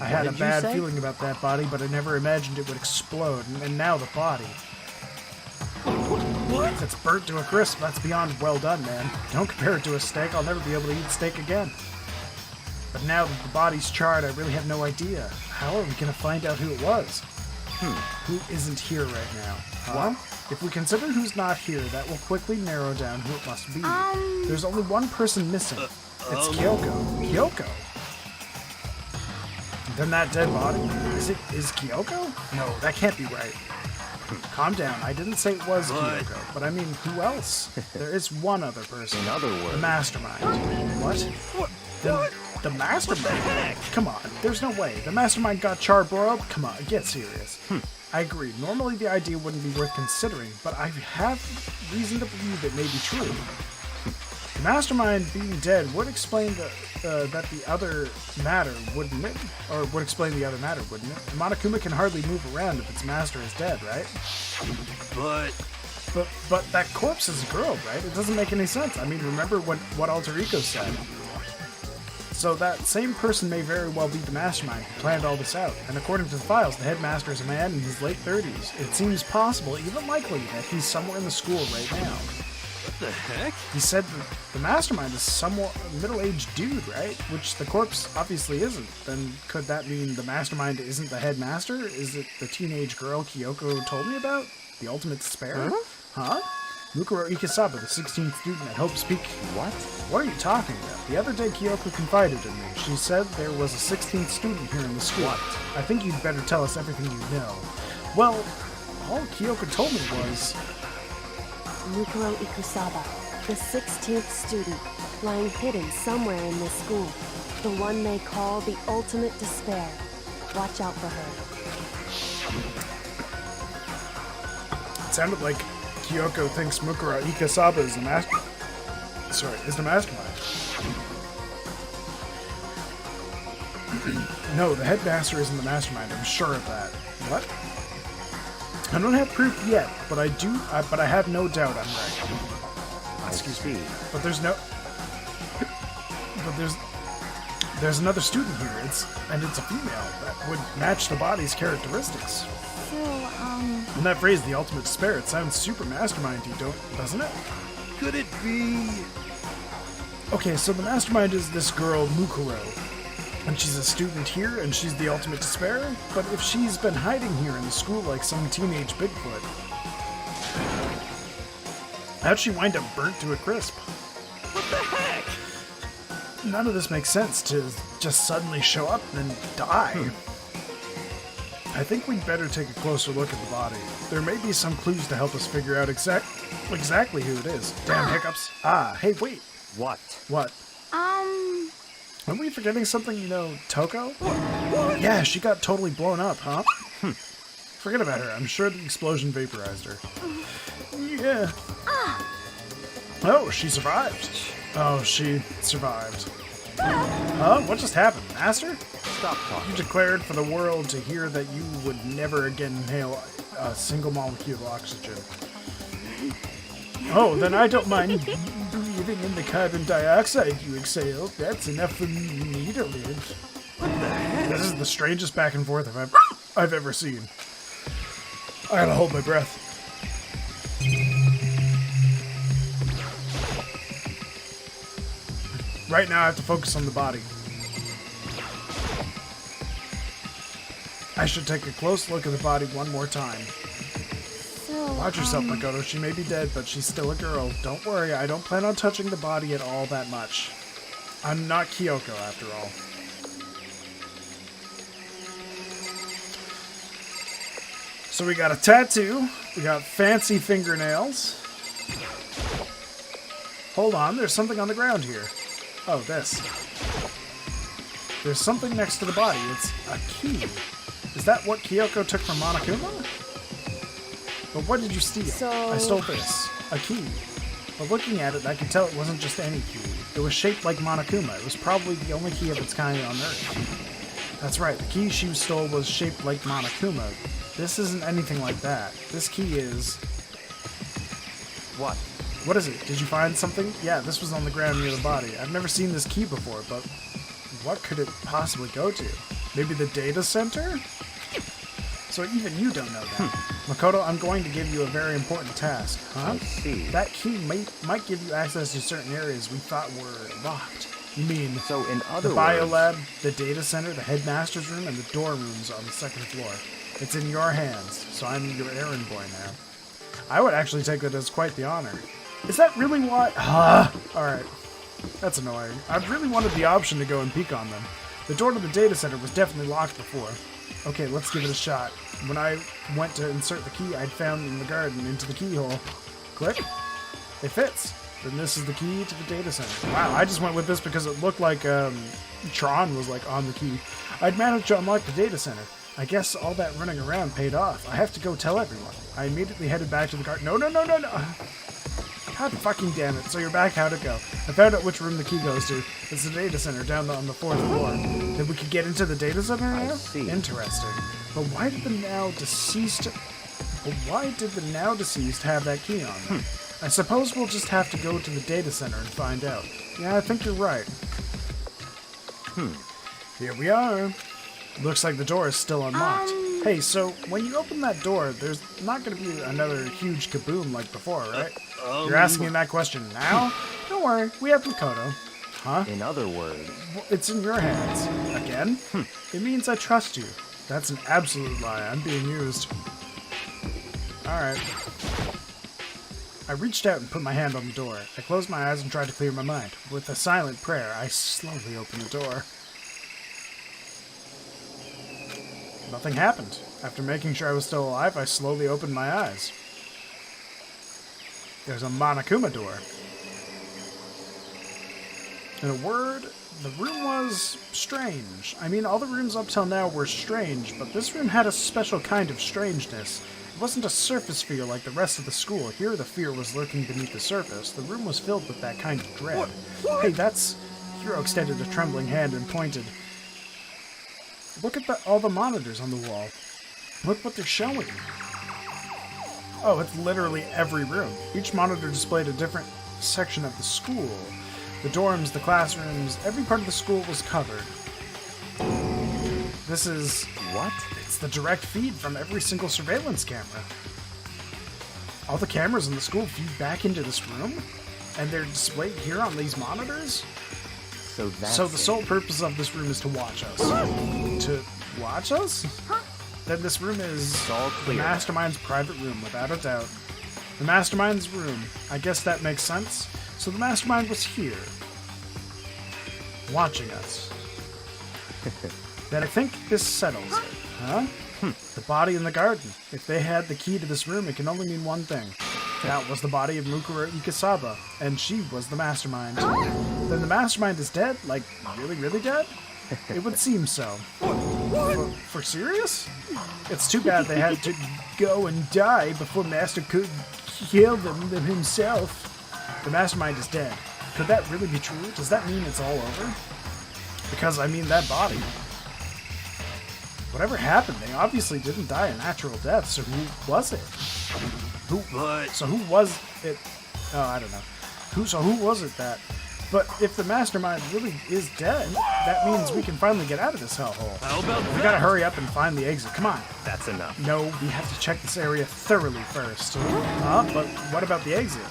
A: I had a bad feeling about that body, but I never imagined it would explode, and now the body. What? It's burnt to a crisp. That's beyond well done, man. Don't compare it to a steak. I'll never be able to eat steak again. But now that the body's charred, I really have no idea. How are we going to find out who it was? Who isn't here right now? Huh? If we consider who's not here, that will quickly narrow down who it must be. There's only one person missing. It's Kyoko. Kyoko? Then that dead body? Is Kyoko? No, that can't be right. Calm down. I didn't say it was Kyoko, but I mean, who else? There is one other person. In other words, the mastermind. What? The mastermind? Come on, there's no way. The mastermind got charbroiled? Come on, get serious. I agree. Normally the idea wouldn't be worth considering, but I have reason to believe it may be true. The mastermind being dead would explain that the other matter, wouldn't it? Or would explain the other matter, wouldn't it? Monokuma can hardly move around if its master is dead, right? But that corpse is a girl, right? It doesn't make any sense. I mean, remember what Alter Ego said. So that same person may very well be the mastermind who planned all this out. And according to the files, the headmaster is a man in his late 30s. It seems possible, even likely, that he's somewhere in the school right now.
B: What the heck?
A: He said that the mastermind is somewhat a middle-aged dude, right? Which the corpse obviously isn't. Then could that mean the mastermind isn't the headmaster? Is it the teenage girl Kyoko told me about? The ultimate despair? Huh? Mukoro Ikusaba, the 16th student at Hope Speak. What? What are you talking about? The other day Kyoko confided in me. She said there was a 16th student here in the school. What? I think you'd better tell us everything you know. Well, all Kyoko told me was...
I: Mukoro Ikusaba, the 16th student, lying hidden somewhere in this school. The one they call the ultimate despair. Watch out for her.
A: It sounded like Kyoko thinks Mukoro Ikusaba is the mastermind. No, the headmaster isn't the mastermind. I'm sure of that. What? I don't have proof yet, but I have no doubt I'm right. Excuse me. But there's there's another student here. It's a female that would match the body's characteristics. And that phrase, the ultimate despair, it sounds super mastermindy, doesn't it?
B: Could it be...
A: Okay, so the mastermind is this girl, Mukoro. And she's a student here, and she's the ultimate despair? But if she's been hiding here in the school like some teenage Bigfoot, how'd she wind up burnt to a crisp?
B: What the heck?
A: None of this makes sense to just suddenly show up and die. I think we'd better take a closer look at the body. There may be some clues to help us figure out exactly who it is. Damn hiccups. Ah, hey, wait.
H: What?
A: What? Are we forgetting something, Toko? Yeah, she got totally blown up, huh? Forget about her. I'm sure the explosion vaporized her. Yeah. Oh, she survived. Oh, she survived. Huh? What just happened? Master?
H: Stop talking.
A: You declared for the world to hear that you would never again inhale a single molecule of oxygen. Oh, then I don't mind breathing in the carbon dioxide you exhale. That's enough for me to live.
H: What the heck?
A: This is the strangest back and forth I've ever seen. I gotta hold my breath. Right now I have to focus on the body. I should take a close look at the body one more time. Watch yourself, Makoto. She may be dead, but she's still a girl. Don't worry, I don't plan on touching the body at all that much. I'm not Kyoko, after all. So we got a tattoo. We got fancy fingernails. Hold on, there's something on the ground here. Oh, this. There's something next to the body. It's a key. Is that what Kyoko took from Monokuma? But what did you steal? I stole this. A key. But looking at it, I could tell it wasn't just any key. It was shaped like Monokuma. It was probably the only key of its kind on Earth. That's right, the key she stole was shaped like Monokuma. This isn't anything like that. This key is...
H: What?
A: What is it? Did you find something? Yeah, this was on the ground near the body. I've never seen this key before, but what could it possibly go to? Maybe the data center? So even you don't know that. Makoto, I'm going to give you a very important task. Huh?
H: I see.
A: That key might give you access to certain areas we thought were locked. You mean
H: So in other
A: the
H: words...
A: biolab, the data center, the headmaster's room, and the dorm rooms on the second floor. It's in your hands, so I'm your errand boy now. I would actually take that as quite the honor. Is that really why? Alright. That's annoying. I really wanted the option to go and peek on them. The door to the data center was definitely locked before. Okay, let's give it a shot. When I went to insert the key I'd found in the garden into the keyhole. Click. It fits. Then this is the key to the data center. Wow, I just went with this because it looked like Tron was like on the key. I'd managed to unlock the data center. I guess all that running around paid off. I have to go tell everyone. I immediately headed back to the garden. No. God fucking damn it. So you're back, how'd it go? I found out which room the key goes to. It's the data center down on the 4th floor. Then we could get into the data center now?
H: I see.
A: Interesting. But why did the now deceased have that key on them? I suppose we'll just have to go to the data center and find out. Yeah, I think you're right. Here we are. Looks like the door is still unlocked. Hey, so when you open that door, there's not going to be another huge kaboom like before, right? You're asking that question now? Don't worry, we have Mukoro. Huh?
H: In other words...
A: It's in your hands. Again? It means I trust you. That's an absolute lie. I'm being used. Alright. I reached out and put my hand on the door. I closed my eyes and tried to clear my mind. With a silent prayer, I slowly opened the door. Nothing happened. After making sure I was still alive, I slowly opened my eyes. There's a Monokuma door. In a word, the room was strange. I mean, all the rooms up till now were strange, but this room had a special kind of strangeness. It wasn't a surface fear like the rest of the school. Here the fear was lurking beneath the surface. The room was filled with that kind of dread. Hey, that's... Hiro extended a trembling hand and pointed. Look at all the monitors on the wall. Look what they're showing. Oh, it's literally every room. Each monitor displayed a different section of the school. The dorms, the classrooms, every part of the school was covered. This is...
H: What?
A: It's the direct feed from every single surveillance camera. All the cameras in the school feed back into this room, and they're displayed here on these monitors?
H: So that's
A: So the sole purpose of this room is to watch us. To watch us? Then this room is
H: It's all
A: the
H: clear.
A: Mastermind's private room, without a doubt. The Mastermind's room. I guess that makes sense. So the Mastermind was here. Watching us. Then I think this settles it, huh? The body in the garden. If they had the key to this room, it can only mean one thing. That was the body of Mukoro Ikusaba, and she was the mastermind. Then the mastermind is dead? Like, really, really dead? It would seem so. For serious? It's too bad they had to go and die before Master could kill them himself. The mastermind is dead. Could that really be true? Does that mean it's all over? Because, I mean, that body. Whatever happened, they obviously didn't die a natural death, so who was it? So who was it? Oh, I don't know. Who was it that? But if the mastermind really is dead, that means we can finally get out of this hellhole.
H: How about
A: We gotta hurry up and find the exit. Come on.
H: That's enough.
A: No, we have to check this area thoroughly first. But what about the exit?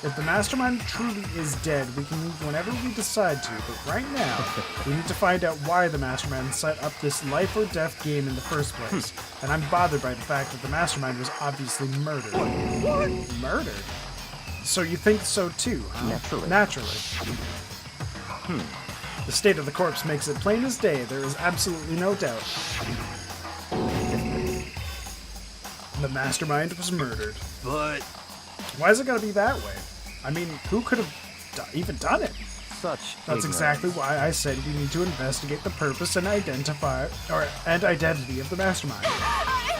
A: If the mastermind truly is dead, we can leave whenever we decide to. But right now, we need to find out why the mastermind set up this life or death game in the first place. And I'm bothered by the fact that the mastermind was obviously murdered. What? Murdered? So you think so too, huh? Naturally. The state of the corpse makes it plain as day. There is absolutely no doubt. The mastermind was murdered.
B: But
A: Why is it gotta be that way? I mean, who could have even done it?
H: Such
A: That's exactly why I said we need to investigate the purpose and identity of the mastermind.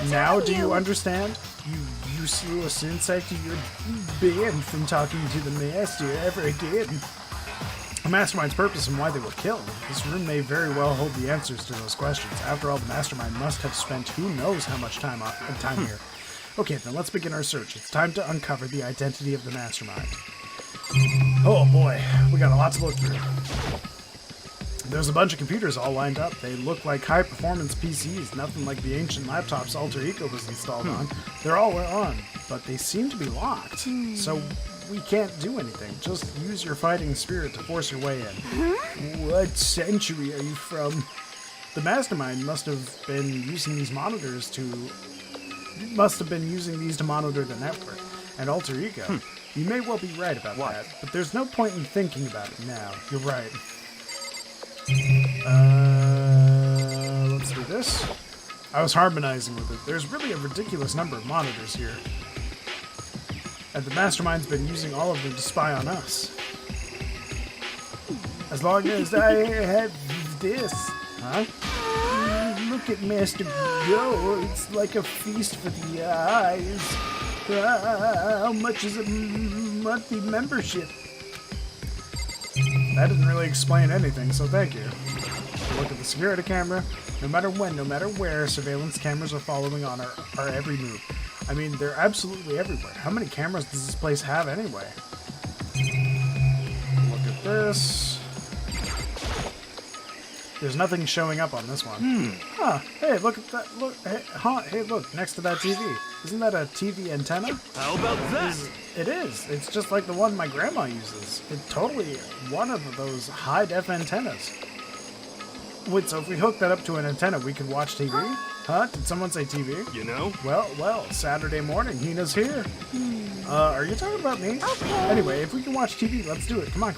A: Now do you understand? You useless insect, you're banned from talking to the master ever again. The mastermind's purpose and why they were killed. This room may very well hold the answers to those questions. After all, the mastermind must have spent who knows how much time here. Okay, then let's begin our search. It's time to uncover the identity of the mastermind. Oh boy, we got a lot to look through. There's a bunch of computers all lined up. They look like high-performance PCs, nothing like the ancient laptops Alter Ego was installed on. They're all on, but they seem to be locked. So we can't do anything. Just use your fighting spirit to force your way in. What century are you from? The mastermind must have been using these monitors to monitor the network. And Alter Ego. You may well be right about that, but there's no point in thinking about it now. You're right. Let's do this. I was harmonizing with it. There's really a ridiculous number of monitors here. And the mastermind's been using all of them to spy on us. As long as I have this. Huh? Look at Master go. It's like a feast for the eyes. How much is a monthly membership? That didn't really explain anything, so thank you. Look at the security camera. No matter when, no matter where, surveillance cameras are following on our every move. I mean, they're absolutely everywhere. How many cameras does this place have anyway? Look at this. There's nothing showing up on this one. Huh. Hey, look at that. Look. Hey, look, next to that TV. Isn't that a TV antenna?
B: how about that?
A: It is. It's just like the one my grandma uses. It's totally one of those high-def antennas. Wait, so if we hook that up to an antenna, we can watch TV? Huh? Did someone say TV?
B: You know?
A: Well, Saturday morning, Hina's here. Are you talking about me? Okay. Anyway, if we can watch TV, let's do it. Come on.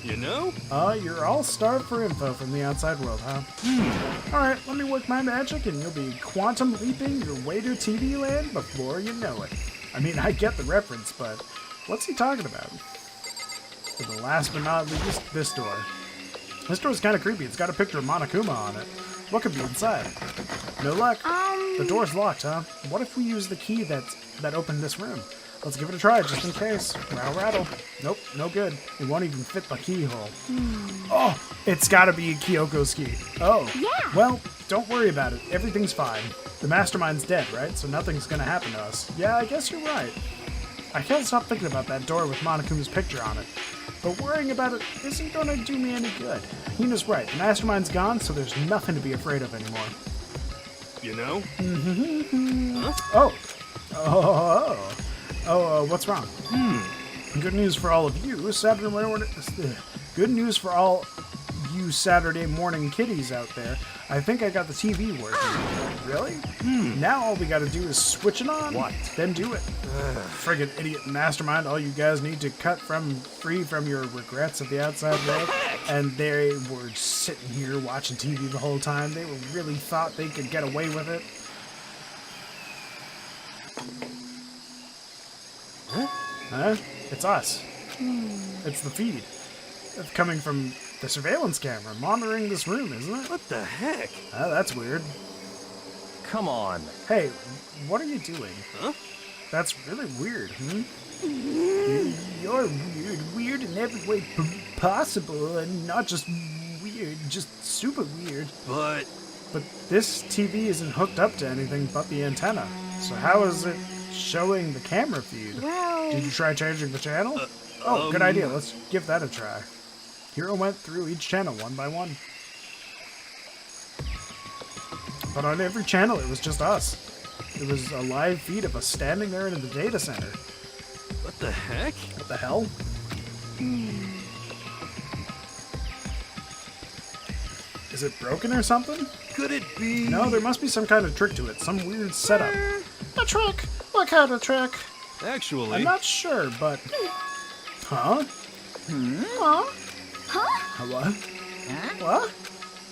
B: You know?
A: You're all starved for info from the outside world, huh? Alright, let me work my magic and you'll be quantum leaping your way to TV land before you know it. I mean, I get the reference, but what's he talking about? For the last but not least, this door. This door's kind of creepy. It's got a picture of Monokuma on it. What could be inside? No luck. The door's locked, huh? What if we use the key that opened this room? Let's give it a try, just in case. Rattle. Nope, no good. It won't even fit the keyhole. Oh, it's gotta be Kyoko's key. Oh.
G: Yeah.
A: Well, don't worry about it. Everything's fine. The mastermind's dead, right? So nothing's gonna happen to us. Yeah, I guess you're right. I can't stop thinking about that door with Monokuma's picture on it. But worrying about it isn't gonna do me any good. Hina's right. The mastermind's gone, so there's nothing to be afraid of anymore.
B: You know?
A: What's wrong? Good news for all of you. Good news for all you Saturday morning kiddies out there. I think I got the TV working. Really? Now all we gotta do is switch it on.
H: What?
A: Then do it. Friggin' idiot mastermind. All you guys need to cut free from your regrets of the outside world. And they were sitting here watching TV the whole time. They really thought they could get away with it. Huh? It's us. It's the feed. It's coming from the surveillance camera monitoring this room, isn't it?
B: What the heck?
A: That's weird.
H: Come on.
A: Hey, what are you doing?
B: Huh?
A: That's really weird, You're weird in every way possible, and not just weird, just super weird.
B: But
A: this TV isn't hooked up to anything but the antenna, so how is it showing the camera feed?
G: Well...
A: Did you try changing the channel? Good idea, let's give that a try. Hiro went through each channel one by one. But on every channel, it was just us. It was a live feed of us standing there in the data center.
B: what the heck?
A: What the hell? Is it broken or something?
B: Could it be?
A: No, there must be some kind of trick to it. Some weird setup.
D: A trick? What kind of trick?
B: Actually,
A: I'm not sure, but... Huh?
D: Huh?
A: What? What?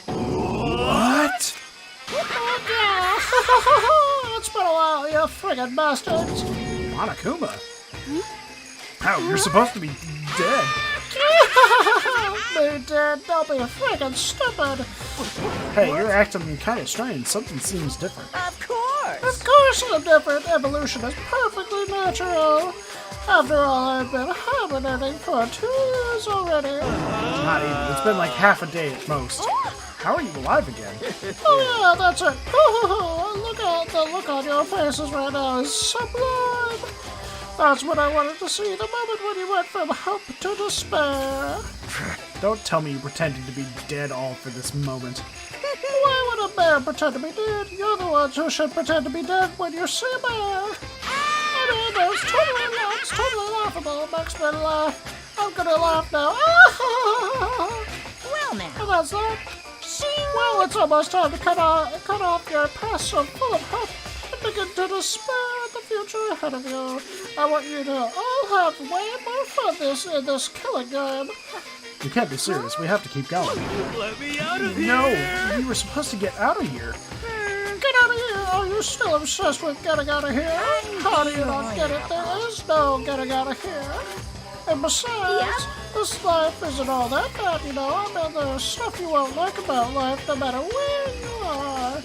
A: What?
D: Oh, yeah. It's been a while, you friggin' bastards.
A: Monokuma? How? You're supposed to be dead.
D: Me dead. Don't be friggin' stupid.
A: Hey, you're acting kind of strange. Something seems different.
C: Of course.
D: Of course I'm different. Evolution is perfectly natural. After all, I've been hibernating for 2 years already.
A: Not even. It's been like half a day at most. How are you alive again?
D: Oh yeah, that's it. Look at the look on your faces right now is sublime. That's what I wanted to see, the moment when you went from hope to despair.
A: Don't tell me you pretended to be dead all for this moment.
D: Why would a bear pretend to be dead? You're the ones who should pretend to be dead when you see a bear. I mean, it's totally laughable. Makes me laugh. I'm gonna laugh now.
C: Well now.
D: And that's that. Well, it's almost time to cut off your past so full of hope and begin to despair at the future ahead of you. I want you to all have way more fun in this killing game.
A: You can't be serious. We have to keep going.
B: let me out of here.
A: No, we were supposed to get out of here.
D: Get out of here! Are you still obsessed with getting out of here? How do you not get it? There is no getting out of here. And besides, this life isn't all that bad, you know. I mean, there's stuff you won't like about life no matter where you are.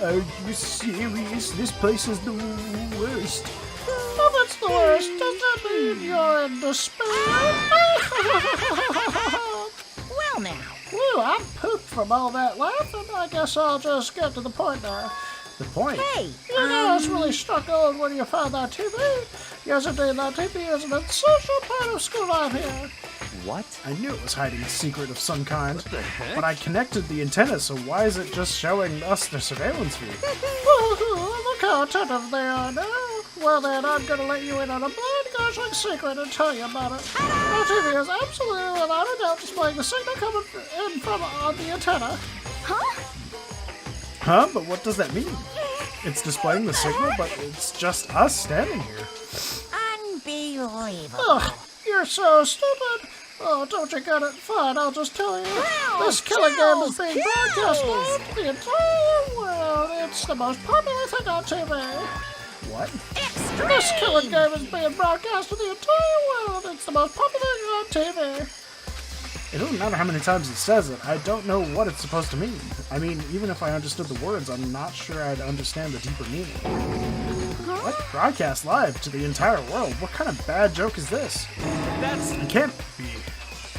A: Are you serious? This place is the worst.
D: If it's the worst, does that mean you're in despair?
C: Well now.
D: Whew, I'm pooped from all that laughing. I guess I'll just get to the point now.
A: The point.
C: Hey.
D: You guys really struck gold when you found that TV. Yes, indeed, that TV is an essential part of school life here.
H: What?
A: I knew it was hiding a secret of some kind.
B: What the heck?
A: But I connected the antenna, so why is it just showing us the surveillance feed?
D: Look how attentive they are now. Well then, I'm gonna let you in on a blind goshing secret and tell you about it. Our TV is absolutely without a doubt displaying the signal coming in from on the antenna.
A: Huh? But what does that mean? It's displaying the signal, but it's just us standing here.
C: Unbelievable.
D: Ugh, you're so stupid. Oh, don't you get it? Fine, I'll just tell you. This killing game is being broadcast live to the entire world. It's the most popular thing on TV.
A: What?
D: This killing game is being broadcast to the entire world. It's the most popular thing on TV.
A: It doesn't matter how many times it says it. I don't know what it's supposed to mean. I mean, even if I understood the words, I'm not sure I'd understand the deeper meaning. What? Broadcast live to the entire world? What kind of bad joke is this? It can't be.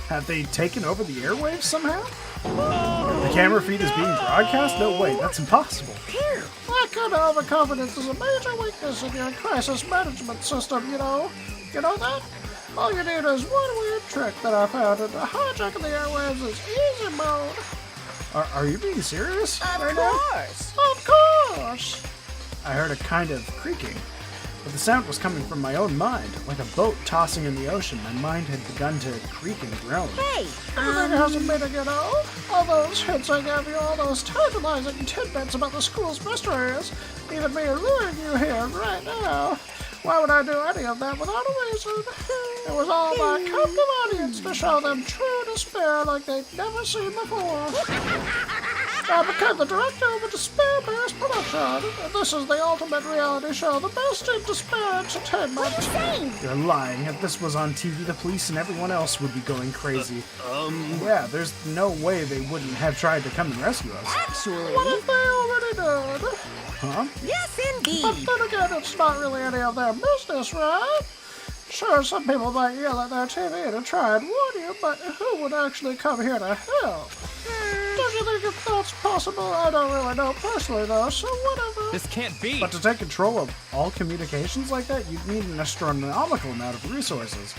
A: Have they taken over the airwaves somehow? The camera feed is being broadcast? No way, that's impossible.
D: That kind of overconfidence is a major weakness in your crisis management system, you know. You know that? All you need is one weird trick that I found, and hijacking the airwaves is easy mode.
A: Are you being serious?
C: Of
A: right now?
C: course.
D: Of course.
A: I heard a kind of creaking, but the sound was coming from my own mind, like a boat tossing in the ocean. My mind had begun to creak and groan.
C: Hey.
D: Everything hasn't been, you know. All those hints I gave you, all those tantalizing tidbits about the school's mysteries, even me luring you here right now. Why would I do any of that without a reason? It was all my captive audience to show them true despair like they'd never seen before. I became the director of a despair-based production. This is the ultimate reality show, the best in despair entertainment.
C: What are you saying?
A: You're lying. If this was on TV, the police and everyone else would be going crazy. Yeah, there's no way they wouldn't have tried to come and rescue us.
C: Actually,
D: What if they already did?
A: Huh?
C: yes,
D: But
C: indeed.
D: then again, it's not really any of their business, right? Sure, some people might yell at their TV to try and warn you, but who would actually come here to help? Don't you think if that's possible? I don't really know personally, though, so whatever.
H: This can't be.
A: But to take control of all communications like that, you'd need an astronomical amount of resources.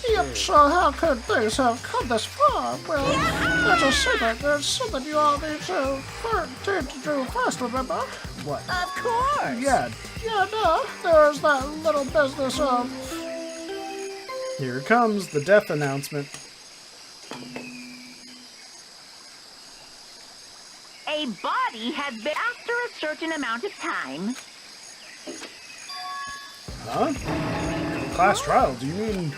D: Yep, so how could things have come this far? Well, that's a secret. There's something you all need to do first, remember?
A: What?
C: Of course.
A: Yeah,
D: Yeah, no, there's that little business of...
A: here it comes, the death announcement.
F: A body has been after a certain amount of time.
A: Huh? Class trial, do you mean...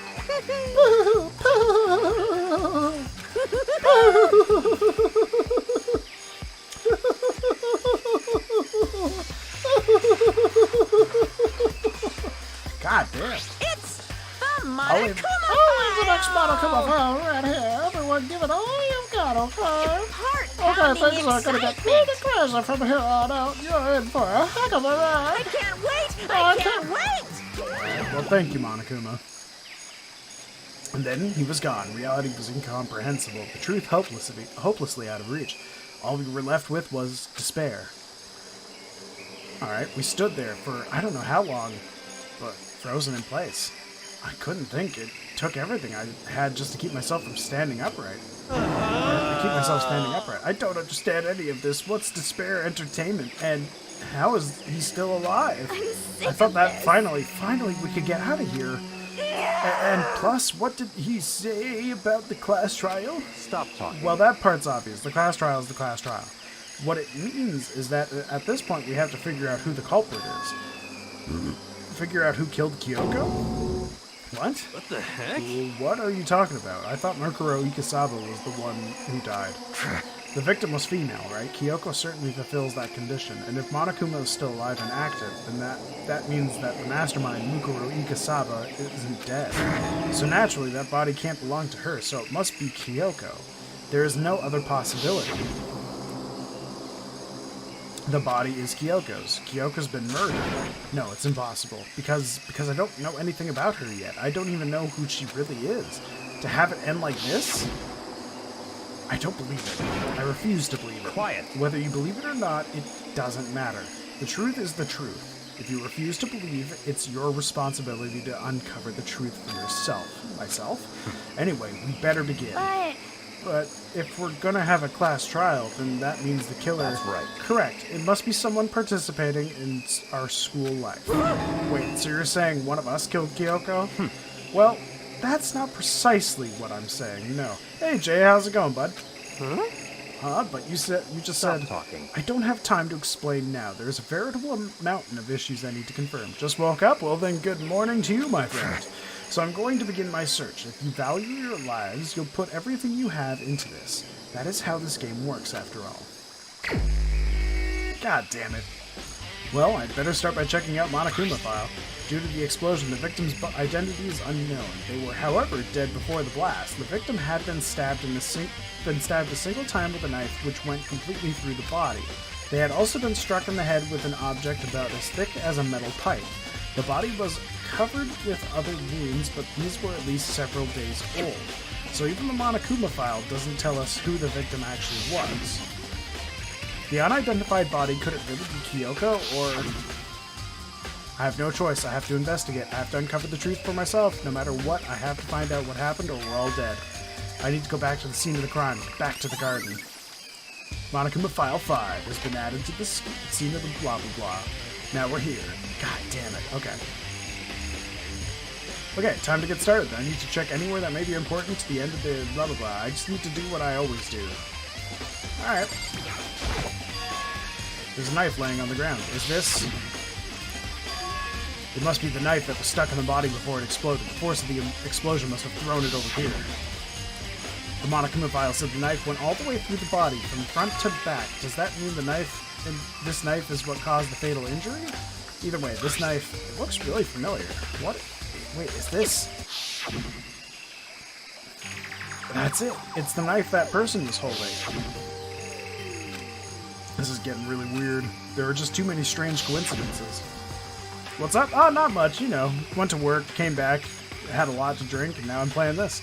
A: God damn.
C: It's the
A: Monokuma
D: Oh, the next Monokuma file right here. Everyone give it all you've got, okay? Okay, things are gonna get pretty crazy from here on out. You're in for a heck of a ride.
C: I can't wait.
D: I
C: I can't wait.
A: Well, thank you, Monokuma. And then he was gone. Reality was incomprehensible. The truth hopelessly out of reach. All we were left with was despair. Alright, we stood there for I don't know how long, but frozen in place. I couldn't think. It took everything I had just to keep myself from standing upright. I don't understand any of this. What's despair entertainment? And how is he still alive? I thought that finally we could get out of here. And plus, what did he say about the class trial?
H: Stop talking.
A: Well, that part's obvious. The class trial is the class trial. What it means is that at this point we have to figure out who the culprit is. Figure out who killed Kyoko? What?
B: What the heck?
A: What are you talking about? I thought Mukoro Ikusaba was the one who died. The victim was female, right? Kyoko certainly fulfills that condition, and if Monokuma is still alive and active, then that means that the mastermind, Mukoro Ikusaba, isn't dead. So naturally, that body can't belong to her, so it must be Kyoko. There is no other possibility. The body is Kyoko's. Kyoko's been murdered. No, it's impossible, because I don't know anything about her yet. I don't even know who she really is. To have it end like this? I don't believe it. I refuse to believe it.
H: Quiet.
A: Whether you believe it or not, it doesn't matter. The truth is the truth. If you refuse to believe, it's your responsibility to uncover the truth for yourself. Myself? Anyway, we better begin. But if we're gonna have a class trial, then that means the killer...
H: That's right.
A: Correct. It must be someone participating in our school life. Wait, so you're saying one of us killed Kyoko? Well, that's not precisely what I'm saying, no. Hey, Jay, how's it going, bud? Huh? But you just
H: Stop
A: said...
H: talking.
A: I don't have time to explain now. There's a veritable mountain of issues I need to confirm. Just woke up? Well, then good morning to you, my friend. So I'm going to begin my search. If you value your lives, you'll put everything you have into this. That is how this game works, after all. God damn it. Well, I'd better start by checking out Monokuma file. Due to the explosion, the victim's identity is unknown. They were, however, dead before the blast. The victim had been stabbed a single time with a knife, which went completely through the body. They had also been struck in the head with an object about as thick as a metal pipe. The body was covered with other wounds, but these were at least several days old. So even the Monokuma file doesn't tell us who the victim actually was. The unidentified body, could it really be Kyoko, or... I have no choice. I have to investigate. I have to uncover the truth for myself. No matter what, I have to find out what happened or we're all dead. I need to go back to the scene of the crime. Back to the garden. Monokuma File 5 has been added to the scene of the blah blah blah. Now we're here. God damn it. Okay. Okay, time to get started. I need to check anywhere that may be important to the end of the blah blah blah. I just need to do what I always do. Alright. There's a knife laying on the ground. Is this... It must be the knife that was stuck in the body before it exploded. The force of the explosion must have thrown it over here. The Monokuma file said the knife went all the way through the body, from front to back. Does that mean this knife is what caused the fatal injury? Either way, this knife, it looks really familiar. What? Wait, is this? That's it. It's the knife that person was holding. This is getting really weird. There are just too many strange coincidences. What's up? Oh, not much, you know. Went to work, came back, had a lot to drink, and now I'm playing this.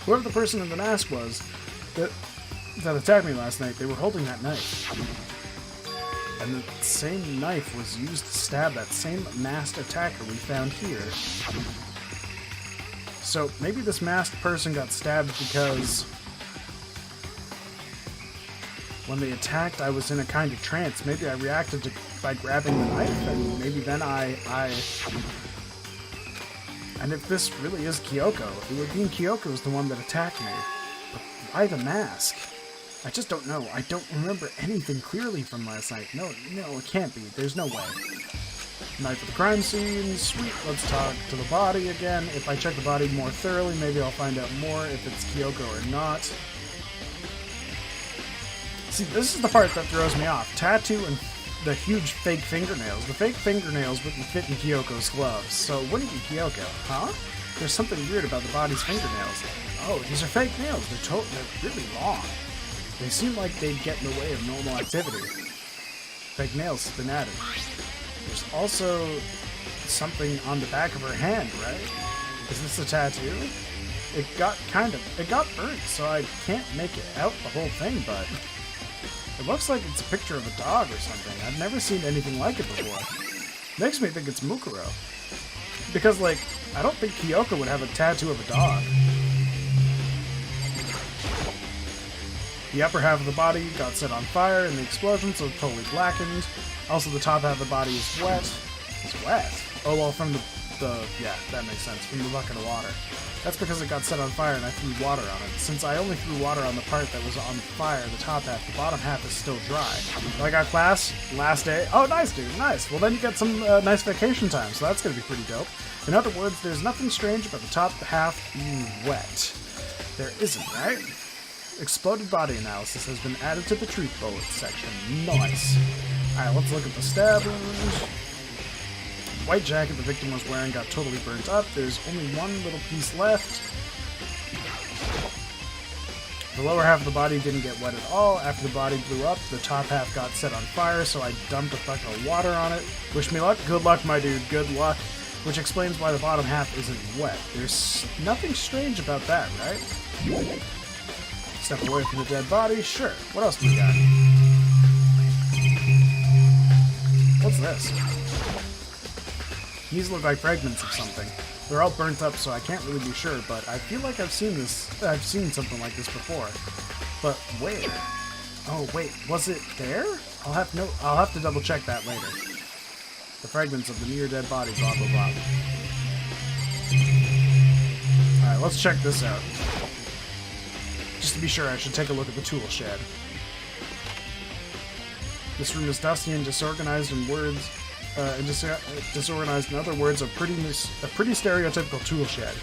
A: Whoever the person in the mask was that attacked me last night, they were holding that knife. And the same knife was used to stab that same masked attacker we found here. So maybe this masked person got stabbed because when they attacked, I was in a kind of trance. Maybe I reacted by grabbing the knife, and maybe then And if this really is Kyoko, it would mean Kyoko is the one that attacked me. But why the mask? I just don't know. I don't remember anything clearly from last night. No, it can't be. There's no way. Knife at the crime scene. Sweet. Let's talk to the body again. If I check the body more thoroughly, maybe I'll find out more if it's Kyoko or not. See, this is the part that throws me off. Tattoo and the huge fake fingernails. The fake fingernails wouldn't fit in Kyoko's gloves, so it wouldn't be Kyoko, huh? There's something weird about the body's fingernails. Oh, these are fake nails. They're really long. They seem like they'd get in the way of normal activity. Fake nails have been added. There's also something on the back of her hand, right? Is this a tattoo? It got burnt, so I can't make it out the whole thing, but it looks like it's a picture of a dog or something. I've never seen anything like it before. Makes me think it's Mukoro. Because, like, I don't think Kyoko would have a tattoo of a dog. The upper half of the body got set on fire in the explosion, so it's totally blackened. Also, the top half of the body is wet. It's wet? Oh, well, from yeah, that makes sense. From the bucket of water. That's because it got set on fire and I threw water on it. Since I only threw water on the part that was on fire, the top half, the bottom half is still dry. So I got class, last day. Oh, nice, dude, nice. Well, then you get some nice vacation time, so that's going to be pretty dope. In other words, there's nothing strange about the top half being wet. There isn't, right? Exploded body analysis has been added to the truth bullet section. Nice. Alright, let's look at the stab wound. White jacket the victim was wearing got totally burnt up. There's only one little piece left. The lower half of the body didn't get wet at all. After the body blew up, the top half got set on fire, so I dumped a bucket of water on it. Wish me luck. Good luck, my dude. Good luck. Which explains why the bottom half isn't wet. There's nothing strange about that, right? Step away from the dead body? Sure. What else do we got? What's this? These look like fragments of something. They're all burnt up, so I can't really be sure, but I feel like I've seen something like this before. But where? Oh wait, was it there? I'll have to double check that later. The fragments of the near dead body, blah blah blah. Alright, let's check this out. Just to be sure, I should take a look at the tool shed. This room is dusty and disorganized in words. Disorganized in other words, a pretty stereotypical tool shed.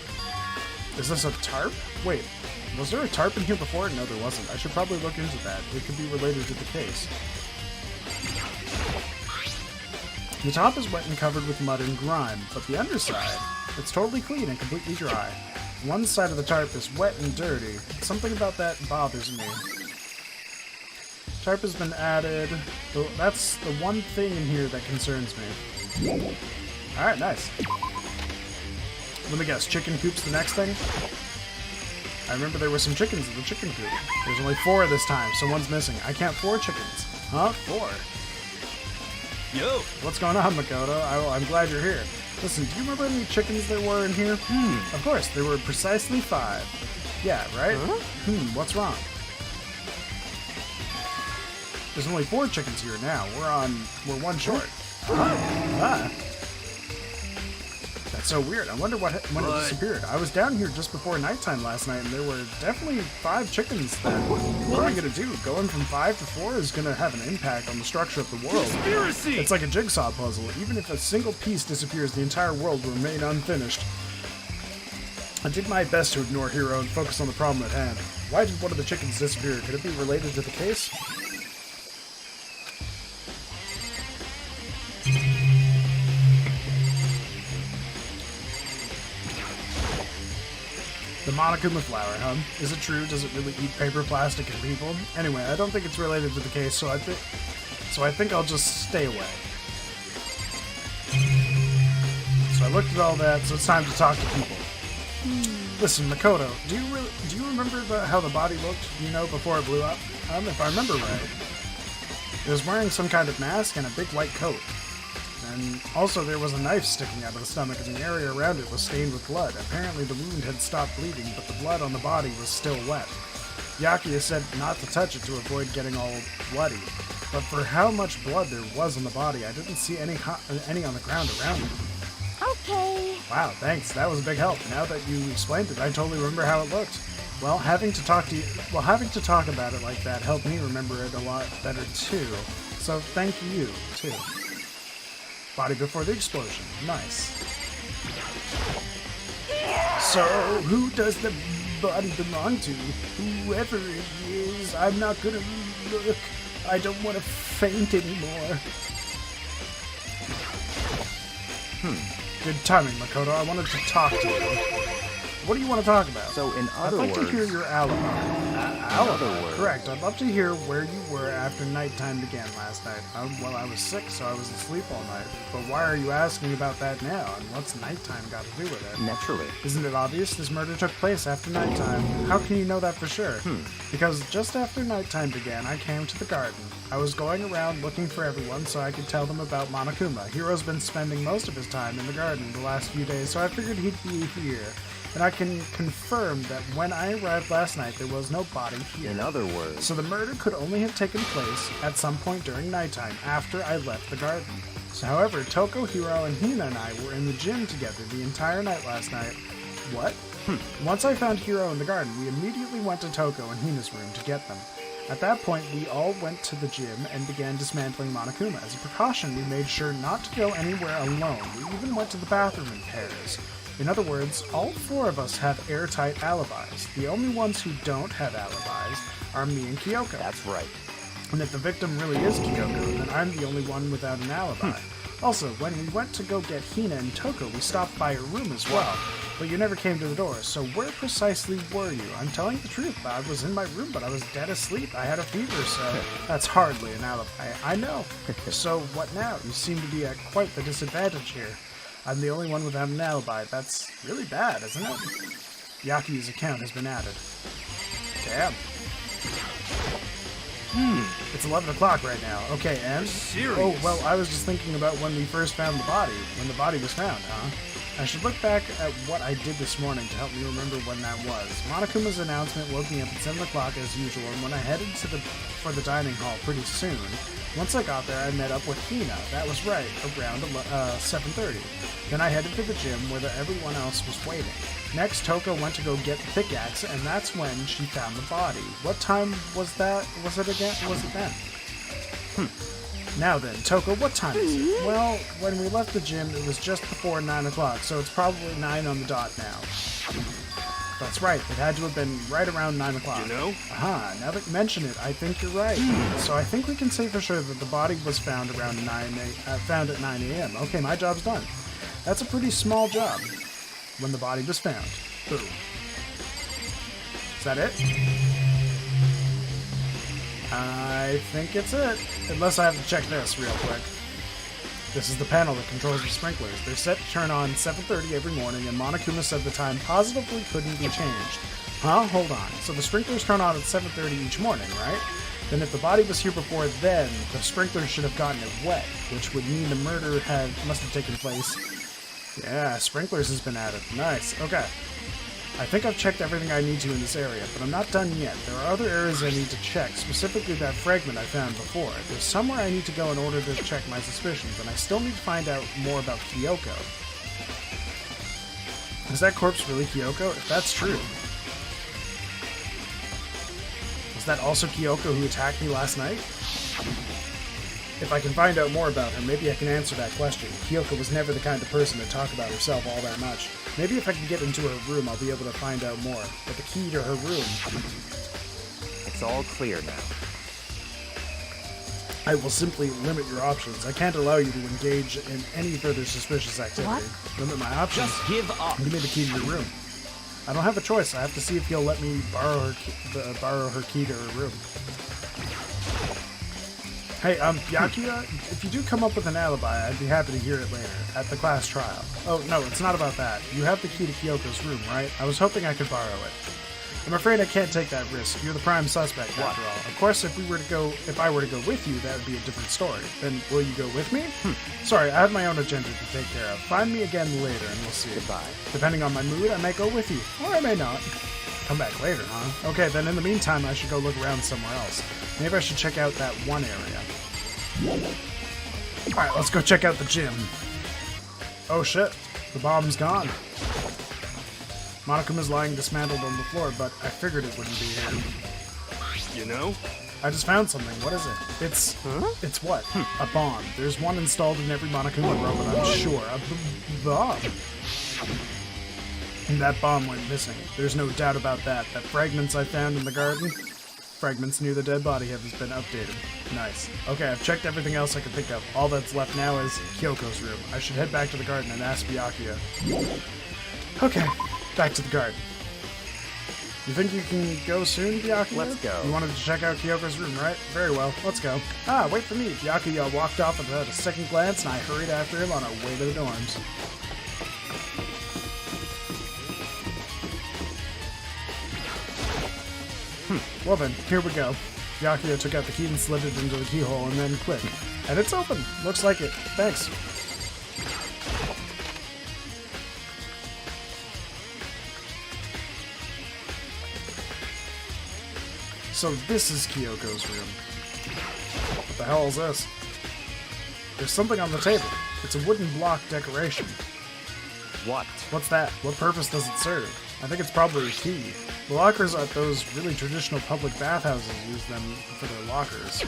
A: Is this a tarp? Wait, was there a tarp in here before? No, there wasn't. I should probably look into that. It could be related to the case. The top is wet and covered with mud and grime, but the underside, it's totally clean and completely dry. One side of the tarp is wet and dirty. Something about that bothers me. Tarp has been added. That's the one thing in here that concerns me. Alright, nice. Let me guess, chicken coop's the next thing? I remember there were some chickens in the chicken coop. There's only 4 this time, so one's missing. I count 4 chickens. Huh? 4?
B: Yo!
A: What's going on, Makoto? I'm glad you're here. Listen, do you remember how many chickens there were in here? Of course, there were precisely 5. Yeah, right? Huh? What's wrong? There's only 4 chickens here now. We're 1 short. That's so weird. I wonder when it disappeared. I was down here just before nighttime last night, and there were definitely 5 chickens then. What am I gonna do? Going from 5 to 4 is gonna have an impact on the structure of the world.
B: Conspiracy!
A: It's like a jigsaw puzzle. Even if a single piece disappears, the entire world will remain unfinished. I did my best to ignore Hiro and focus on the problem at hand. Why did one of the chickens disappear? Could it be related to the case? The Monokuma flower, huh? Is it true? Does it really eat paper, plastic, and people? Anyway, I don't think it's related to the case, so I think I'll just stay away. So I looked at all that, so it's time to talk to people. Listen, Makoto, do you remember how the body looked, before it blew up? If I remember right, it was wearing some kind of mask and a big white coat. And also there was a knife sticking out of the stomach, and the area around it was stained with blood. Apparently the wound had stopped bleeding, but the blood on the body was still wet. Yakuya said not to touch it to avoid getting all bloody. But for how much blood there was on the body, I didn't see any on the ground around it.
G: Okay.
A: Wow, thanks. That was a big help. Now that you explained it, I totally remember how it looked. Well, having to talk about it like that helped me remember it a lot better too. So thank you too. Body before the explosion. Nice. So, who does the body belong to? Whoever it is, I'm not gonna look. I don't want to faint anymore. Good timing, Makoto. I wanted to talk to you. What do you want to talk about?
H: So, in other words...
A: I'd like to hear your alibi.
H: Alibi?
A: Correct. I'd love to hear where you were after nighttime began last night. Well, I was sick, so I was asleep all night. But why are you asking about that now? And what's nighttime got to do with it?
H: Naturally.
A: Isn't it obvious this murder took place after nighttime? How can you know that for sure? Because just after nighttime began, I came to the garden. I was going around looking for everyone so I could tell them about Monokuma. Hiro's been spending most of his time in the garden the last few days, so I figured he'd be here. And I can confirm that when I arrived last night, there was no body here.
H: In other words...
A: So the murder could only have taken place at some point during nighttime, after I left the garden. So however, Toko, Hiro, and Hina and I were in the gym together the entire night last night. What? Once I found Hiro in the garden, we immediately went to Toko and Hina's room to get them. At that point, we all went to the gym and began dismantling Monokuma. As a precaution, we made sure not to go anywhere alone. We even went to the bathroom in pairs. In other words, all four of us have airtight alibis. The only ones who don't have alibis are me and Kyoko.
H: That's right.
A: And if the victim really is Kyoko, then I'm the only one without an alibi. Also, when we went to go get Hina and Toko, we stopped by your room as well. But you never came to the door, so where precisely were you? I'm telling the truth. I was in my room, but I was dead asleep. I had a fever, so that's hardly an alibi. I know. So what now? You seem to be at quite the disadvantage here. I'm the only one without an alibi. That's really bad, isn't it? Yaki's account has been added. Damn. It's 11 o'clock right now. Okay, and?
B: Serious?
A: Oh, well, I was just thinking about when we first found the body. When the body was found, huh? I should look back at what I did this morning to help me remember when that was. Monokuma's announcement woke me up at 7 o'clock as usual, and when I headed for the dining hall pretty soon, once I got there, I met up with Hina. That was right, around 7:30. Then I headed to the gym where everyone else was waiting. Next, Toko went to go get the pickaxe, and that's when she found the body. What time was that? Was it then? Now then, Toko, what time is it? Well, when we left the gym, it was just before 9 o'clock, so it's probably 9 on the dot now. That's right, it had to have been right around 9 o'clock.
B: You know?
A: Aha, now that you mention it, I think you're right. So I think we can say for sure that the body was found around found at 9 a.m. Okay, my job's done. That's a pretty small job. When the body was found. Boom. Is that it? I think it's it. Unless I have to check this real quick. This is the panel that controls the sprinklers. They're set to turn on 7:30 every morning, and Monokuma said the time positively couldn't be changed. Huh? Hold on. So the sprinklers turn on at 7:30 each morning, right? Then if the body was here before then, the sprinklers should have gotten it wet, which would mean the murder must have taken place. Yeah, sprinklers has been added. Nice. Okay. I think I've checked everything I need to in this area, but I'm not done yet. There are other areas I need to check, specifically that fragment I found before. There's somewhere I need to go in order to check my suspicions, and I still need to find out more about Kyoko. Is that corpse really Kyoko? If that's true. Was that also Kyoko who attacked me last night? If I can find out more about her, maybe I can answer that question. Kyoko was never the kind of person to talk about herself all that much. Maybe if I can get into her room, I'll be able to find out more. But the key to her room...
H: It's all clear now.
A: I will simply limit your options. I can't allow you to engage in any further suspicious activity. Limit my options.
B: Just give up.
A: Give me the key to your room. I don't have a choice. I have to see if you'll let me borrow her key to her room. Hey, Byakuya, if you do come up with an alibi, I'd be happy to hear it later, at the class trial. Oh, no, it's not about that. You have the key to Kyoko's room, right? I was hoping I could borrow it. I'm afraid I can't take that risk. You're the prime suspect, after all. Of course, if I were to go with you, that would be a different story. Then, will you go with me? Sorry, I have my own agenda to take care of. Find me again later, and we'll see. Goodbye. Depending on my mood, I may go with you, or I may not. Come back later, huh? Okay, then in the meantime, I should go look around somewhere else. Maybe I should check out that one area. Alright, let's go check out the gym. Oh shit, the bomb's gone. Monokuma's lying dismantled on the floor, but I figured it wouldn't be here.
B: You know?
A: I just found something. What is it? It's what? A bomb. There's one installed in every Monokuma robot, I'm sure. A bomb. And that bomb went missing. There's no doubt about that. That fragments I found in the garden, fragments near the dead body have been updated. Nice. Okay, I've checked everything else I can think of. All that's left now is Kyoko's room. I should head back to the garden and ask Byakuya. Okay, back to the garden. You think you can go soon, Byakuya?
H: Let's go.
A: You wanted to check out Kyoko's room, right? Very well, let's go. Ah, wait for me. Byakuya walked off without a second glance, and I hurried after him on our way to the dorms. Well then, here we go. Byakuya took out the key and slid it into the keyhole, and then click. And it's open. Looks like it. Thanks. So this is Kyoko's room. What the hell is this? There's something on the table. It's a wooden block decoration.
H: What?
A: What's that? What purpose does it serve? I think it's probably a key. The lockers at those really traditional public bathhouses use them for their lockers.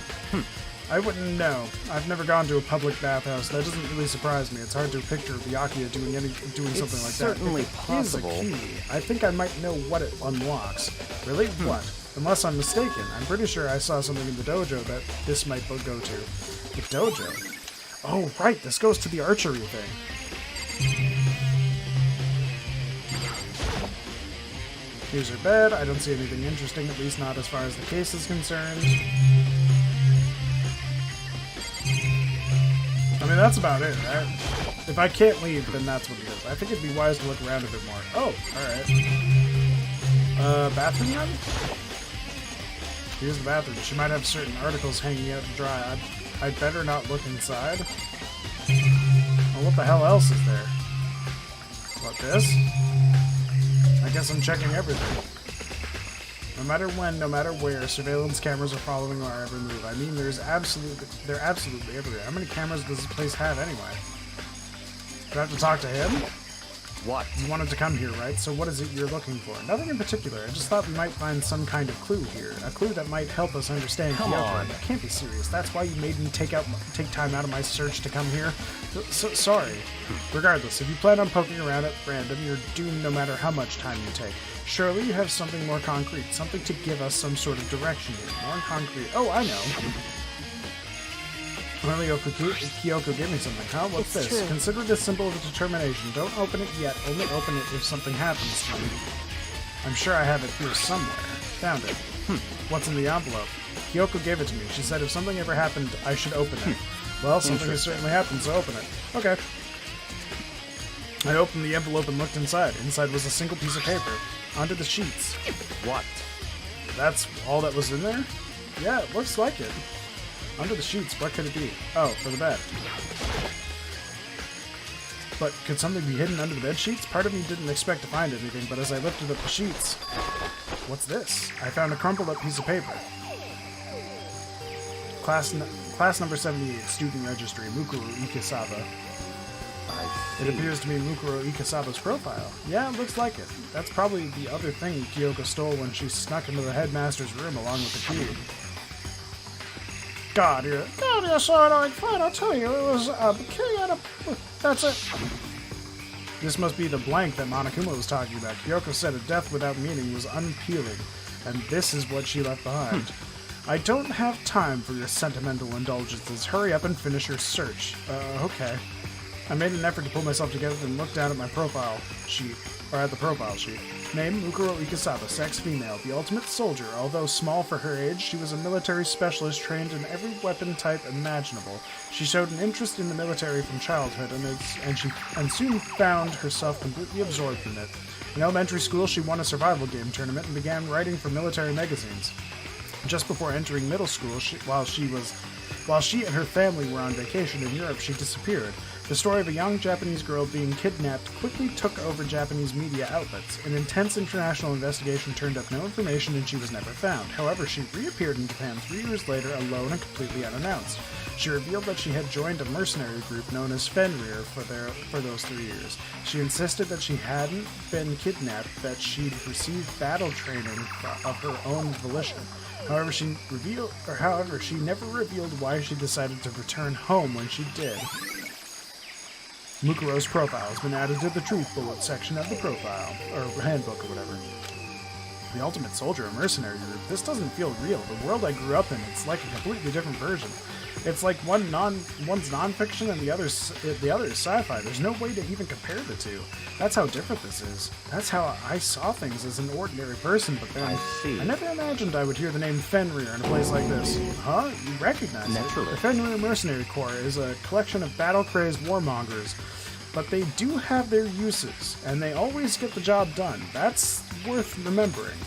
A: I wouldn't know. I've never gone to a public bathhouse. That doesn't really surprise me. It's hard to picture Byakuya doing something like that.
H: Certainly
A: If it
H: possible.
A: is a key, I think I might know what it unlocks. Really? What? Unless I'm mistaken. I'm pretty sure I saw something in the dojo that this might go to. The dojo? Oh, right. This goes to the archery thing. Here's her bed. I don't see anything interesting, at least not as far as the case is concerned. I mean, that's about it, right? If I can't leave, then that's what it is. I think it'd be wise to look around a bit more. Oh, alright. Bathroom then? Here's the bathroom. She might have certain articles hanging out to dry. I'd better not look inside. Well, what the hell else is there? What, this? I guess I'm checking everything. No matter when, no matter where, surveillance cameras are following our every move. I mean, they're absolutely everywhere. How many cameras does this place have anyway? Do I have to talk to him?
H: What?
A: You wanted to come here, right? So what is it you're looking for? Nothing in particular. I just thought we might find some kind of clue here. A clue that might help us understand
H: Come
A: Kyoko.
H: on.
A: You can't be serious. That's why you made me take time out of my search to come here? Sorry. Regardless, if you plan on poking around at random, you're doomed no matter how much time you take. Surely you have something more concrete. Something to give us some sort of direction here. More concrete. Oh, I know. Kyoko gave me something, huh? What's
I: It's
A: this?
I: true.
A: Consider it a symbol of determination. Don't open it yet. Only open it if something happens to you. I'm sure I have it here somewhere. Found it. What's in the envelope? Kyoko gave it to me. She said if something ever happened, I should open it. Well, something has certainly happened, so open it. Okay. I opened the envelope and looked inside. Inside was a single piece of paper. Onto the sheets.
H: What?
A: That's all that was in there? Yeah, it looks like it. Under the sheets, what could it be? Oh, for the bed. But could something be hidden under the bed sheets? Part of me didn't expect to find anything, but as I lifted up the sheets... What's this? I found a crumpled up piece of paper. Class number 78, student registry, Mukoro Ikusaba. It appears to be Mukoro Ikusaba's profile. Yeah, it looks like it. That's probably the other thing Kyoko stole when she snuck into the headmaster's room along with the key. God, you're so annoying. Fine, I'll tell you. It was a key and a... That's it. This must be the blank that Monokuma was talking about. Kyoko said a death without meaning was unappealing, and this is what she left behind. I don't have time for your sentimental indulgences. Hurry up and finish your search. Okay. I made an effort to pull myself together and look down at my profile sheet. Name, Mukoro Ikusaba, sex female, the ultimate soldier. Although small for her age, she was a military specialist trained in every weapon type imaginable. She showed an interest in the military from childhood, and soon found herself completely absorbed in it. In elementary school, she won a survival game tournament and began writing for military magazines. Just before entering middle school, while she and her family were on vacation in Europe, she disappeared. The story of a young Japanese girl being kidnapped quickly took over Japanese media outlets. An intense international investigation turned up no information and she was never found. However, she reappeared in Japan 3 years later alone and completely unannounced. She revealed that she had joined a mercenary group known as Fenrir for those 3 years. She insisted that she hadn't been kidnapped, that she'd received battle training of her own volition. However, she never revealed why she decided to return home when she did. Mukoro's profile has been added to the truth bullet section of the profile, or handbook or whatever. The ultimate soldier, a mercenary group. This doesn't feel real. The world I grew up in, it's like a completely different version. It's like one's non-fiction and the other is sci-fi. There's no way to even compare the two. That's how different this is. That's how I saw things as an ordinary person, but then I never imagined I would hear the name Fenrir in a place like this. Huh? You recognize it? The Fenrir Mercenary Corps is a collection of battle-crazed warmongers, but they do have their uses, and they always get the job done. That's worth remembering.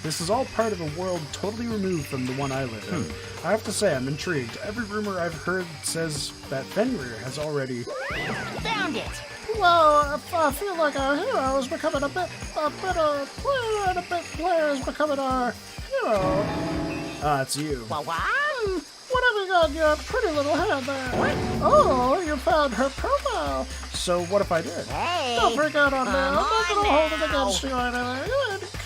A: This is all part of a world totally removed from the one I live in. I have to say, I'm intrigued. Every rumor I've heard says that Fenrir has already...
C: Found it!
D: Well, I feel like our hero is becoming a bit player, and a bit player is becoming our hero.
A: It's you.
C: What?
D: What have you got in your pretty little hand there? What? Oh, you found her profile.
A: So what if I did?
C: Hey!
D: Don't freak out on me. I'm not gonna hold it
C: now.
D: against you or anything.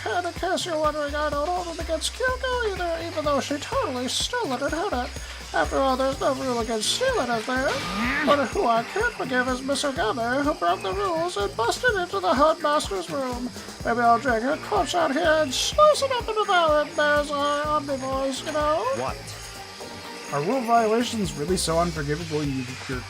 D: In case you're wondering, I don't hold it against Kyoko either, even though she totally stole it and hid it. After all, there's no rule against stealing, is there? But who I can't forgive is Miss Ogame, who broke the rules and busted into the headmaster's room. Maybe I'll drag her corpse out here and slice it up and devour it. There's our omnivores, you know?
H: What?
A: Are rule violations really so unforgivable you're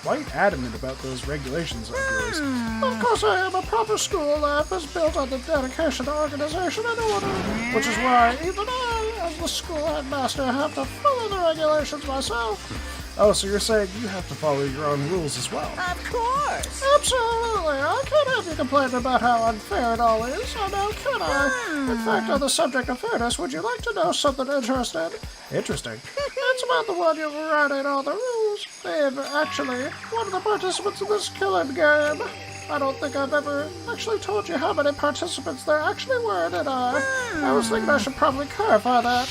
A: quite adamant about those regulations of yours?
D: Of course I am. A proper school life is built on the dedication to organization and order, which is why even I, as the school headmaster, have to follow the regulations myself.
A: Oh, so you're saying you have to follow your own rules as well?
C: Of course!
D: Absolutely. I can't have you complaining about how unfair it all is. I know, can I? In fact, on the subject of fairness, would you like to know something interesting?
A: Interesting.
D: It's about the one you're writing all the rules. They've actually one of the participants in this killing game. I don't think I've ever actually told you how many participants there actually were, did I? I was thinking I should probably clarify that.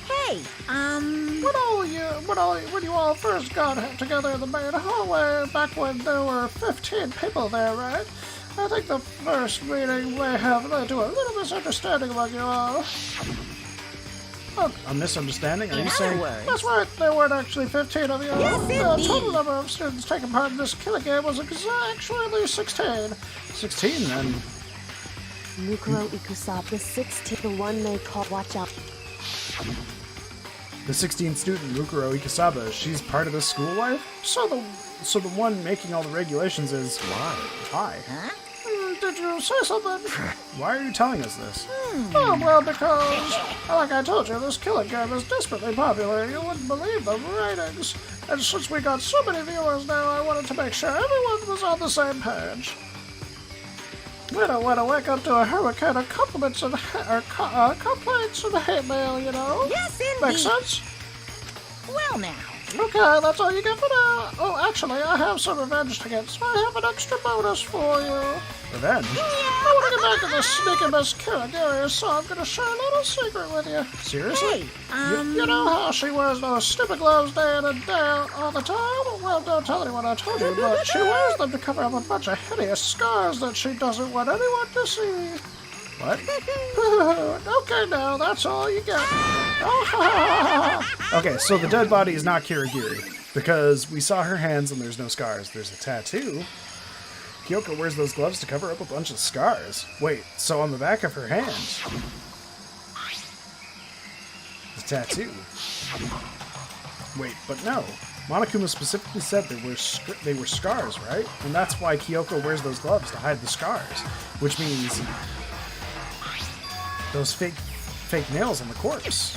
C: Hey,
D: When you all first got together in the main hallway, back when there were 15 people there, right? I think the first meeting may have led to a little misunderstanding among you all.
A: A misunderstanding? Are you
C: in
A: saying...
C: other words,
D: That's right, there weren't actually 15 of you.
C: Yes,
D: The
C: indeed.
D: total number of students taking part in this killing game was actually 16.
A: 16, then.
I: Mukoro Ikusaba, the 16th, the one they call Watch Out.
A: The 16th student, Mukoro Ikusaba, she's part of the school life? So the one making all the regulations is... Why?
D: Did you say something?
A: Why are you telling us this?
D: Oh, well, because, like I told you, this killing game is desperately popular. You wouldn't believe the ratings. And since we got so many viewers now, I wanted to make sure everyone was on the same page. We don't want to wake up to a hurricane of compliments and complaints and hate mail, you know?
C: yes, indeed.
D: Makes sense?
C: Well, now.
D: Okay, that's all you get for now. Oh, actually, I have some revenge to get, so I have an extra bonus for you.
A: Revenge?
D: I want to get back to the sneaky Miss Kirigiri, so I'm going to share a little secret with you.
A: Seriously?
C: Hey,
D: You know how she wears those stupid gloves day in and day out all the time? Well, don't tell anyone I told you, but she wears them to cover up a bunch of hideous scars that she doesn't want anyone to see.
A: What?
D: Okay, now, that's all you get.
A: Okay, so the dead body is not Kirigiri, because we saw her hands and there's no scars. There's a tattoo. Kyoko wears those gloves to cover up a bunch of scars. Wait, so on the back of her hand... the tattoo. Wait, but no. Monokuma specifically said they were scars, right? And that's why Kyoko wears those gloves, to hide the scars. Which means... those fake nails on the corpse.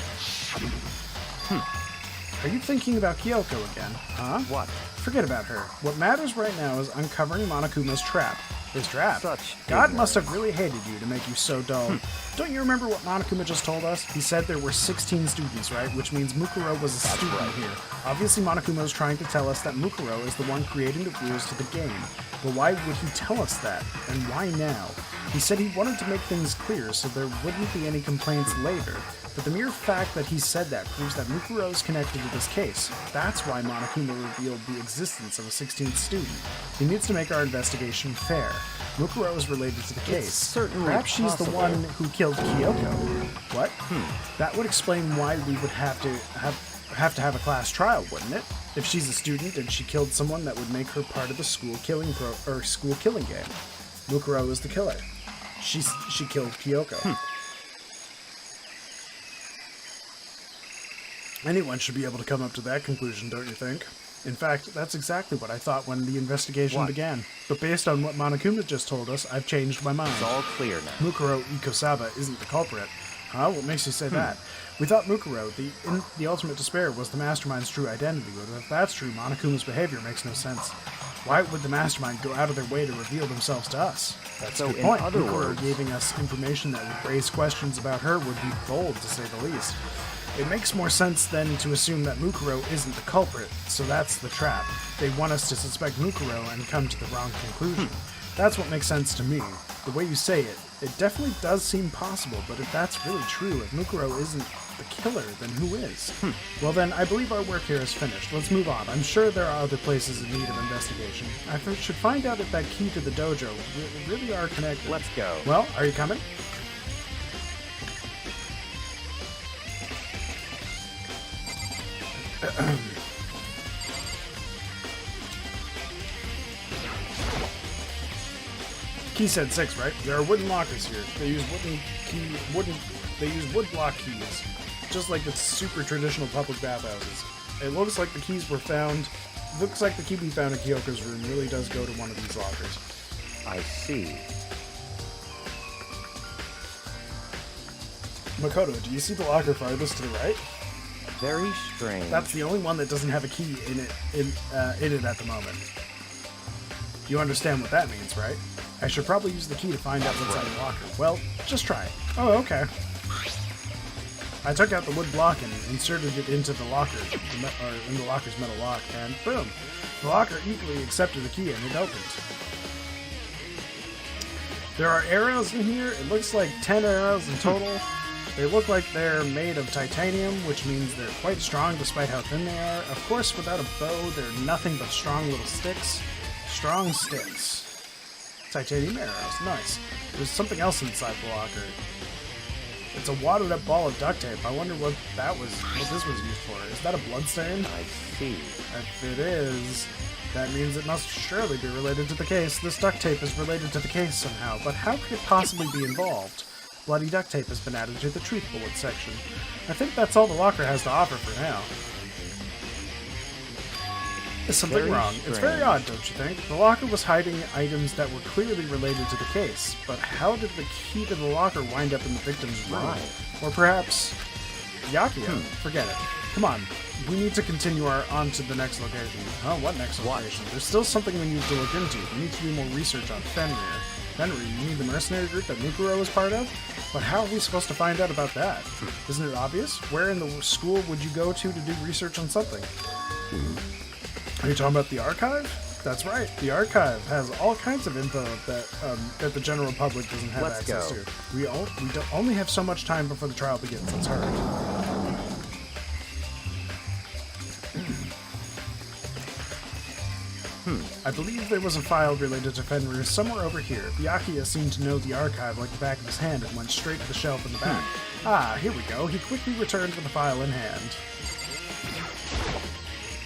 A: Are you thinking about Kyoko again, huh?
H: What?
A: Forget about her. What matters right now is uncovering Monokuma's trap. His trap.
H: Such
A: God
H: ignorance.
A: must have really hated you to make you so dull. Don't you remember what Monokuma just told us? He said there were 16 students, right? Which means Mukoro was a student here. Obviously, Monokuma is trying to tell us that Mukoro is the one creating the rules to the game. But why would he tell us that? And why now? He said he wanted to make things clear so there wouldn't be any complaints later. But the mere fact that he said that proves that Mukuro is connected to this case. That's why Monokuma revealed the existence of a 16th student. He needs to make our investigation fair. Mukuro is related to the case.
H: Certainly
A: Perhaps she's the
H: possible.
A: one who killed Kyoko. What? That would explain why we would have to have a class trial, wouldn't it? If she's a student and she killed someone, that would make her part of the school killing game. Mukuro is the killer. She killed Kyoko. Anyone should be able to come up to that conclusion, don't you think? In fact, that's exactly what I thought when the investigation began. But based on what Monokuma just told us, I've changed my mind.
H: It's all clear now.
A: Mukuro Ikusaba isn't the culprit. Huh? What makes you say that? We thought Mukuro, the ultimate despair, was the mastermind's true identity, but if that's true, Monokuma's behavior makes no sense. Why would the mastermind go out of their way to reveal themselves to us? That's
H: So
A: a good
H: in
A: point.
H: other
A: Mukuro
H: words-
A: giving us information that would raise questions about her would be bold, to say the least. It makes more sense then to assume that Mukuro isn't the culprit, so that's the trap. They want us to suspect Mukuro and come to the wrong conclusion. That's what makes sense to me. The way you say it, it definitely does seem possible, but if that's really true, if Mukuro isn't the killer, then who is? Well then, I believe our work here is finished. Let's move on. I'm sure there are other places in need of investigation. I should find out if that key to the dojo really are connected.
H: Let's go.
A: Well, are you coming? Key said 6, right? There are wooden lockers here. They use wood block keys, just like the super traditional public bathhouses. It looks like the keys were found. Looks like the key we found in Kyoko's room really does go to one of these lockers.
H: I see.
A: Makoto, do you see the locker farthest to the right?
H: Very strange.
A: That's the only one that doesn't have a key in it at the moment. You understand what that means, right? I should probably use the key to find out what's inside the locker. Well, just try. Oh, okay. I took out the wood block and inserted it into the locker, in the locker's metal lock, and boom! The locker eagerly accepted the key and it opened. There are arrows in here. It looks like 10 arrows in total. They look like they're made of titanium, which means they're quite strong despite how thin they are. Of course, without a bow, they're nothing but strong little sticks. Strong sticks. Titanium arrows. Nice. There's something else inside the locker. It's a wadded up ball of duct tape. I wonder what this was used for. Is that a bloodstain?
H: I see.
A: If it is, that means it must surely be related to the case. This duct tape is related to the case somehow, but how could it possibly be involved? Bloody duct tape has been added to the truth bullet section. I think that's all the locker has to offer for now. Is something
H: Very
A: wrong? It's very
H: strange.
A: odd, don't you think? The locker was hiding items that were clearly related to the case, but how did the key to the locker wind up in the victim's room?
H: Right.
A: Or perhaps Yakuya? Forget it. Come on, we need to continue on to the next location. Oh, what next location? There's still something we need to look into. We need to do more research on Fenrir. Fenrir, you mean the mercenary group that Mukuro is part of? But how are we supposed to find out about that? Isn't it obvious? Where in the school would you go to do research on something? Are you talking about the archive? That's right. The archive has all kinds of info that the general public doesn't have
H: Let's
A: access
H: go.
A: to. We only have so much time before the trial begins. Let's hurry. I believe there was a file related to Fenrir somewhere over here. Byakuya seemed to know the archive like the back of his hand and went straight to the shelf in the back. Ah, here we go. He quickly returned with the file in hand.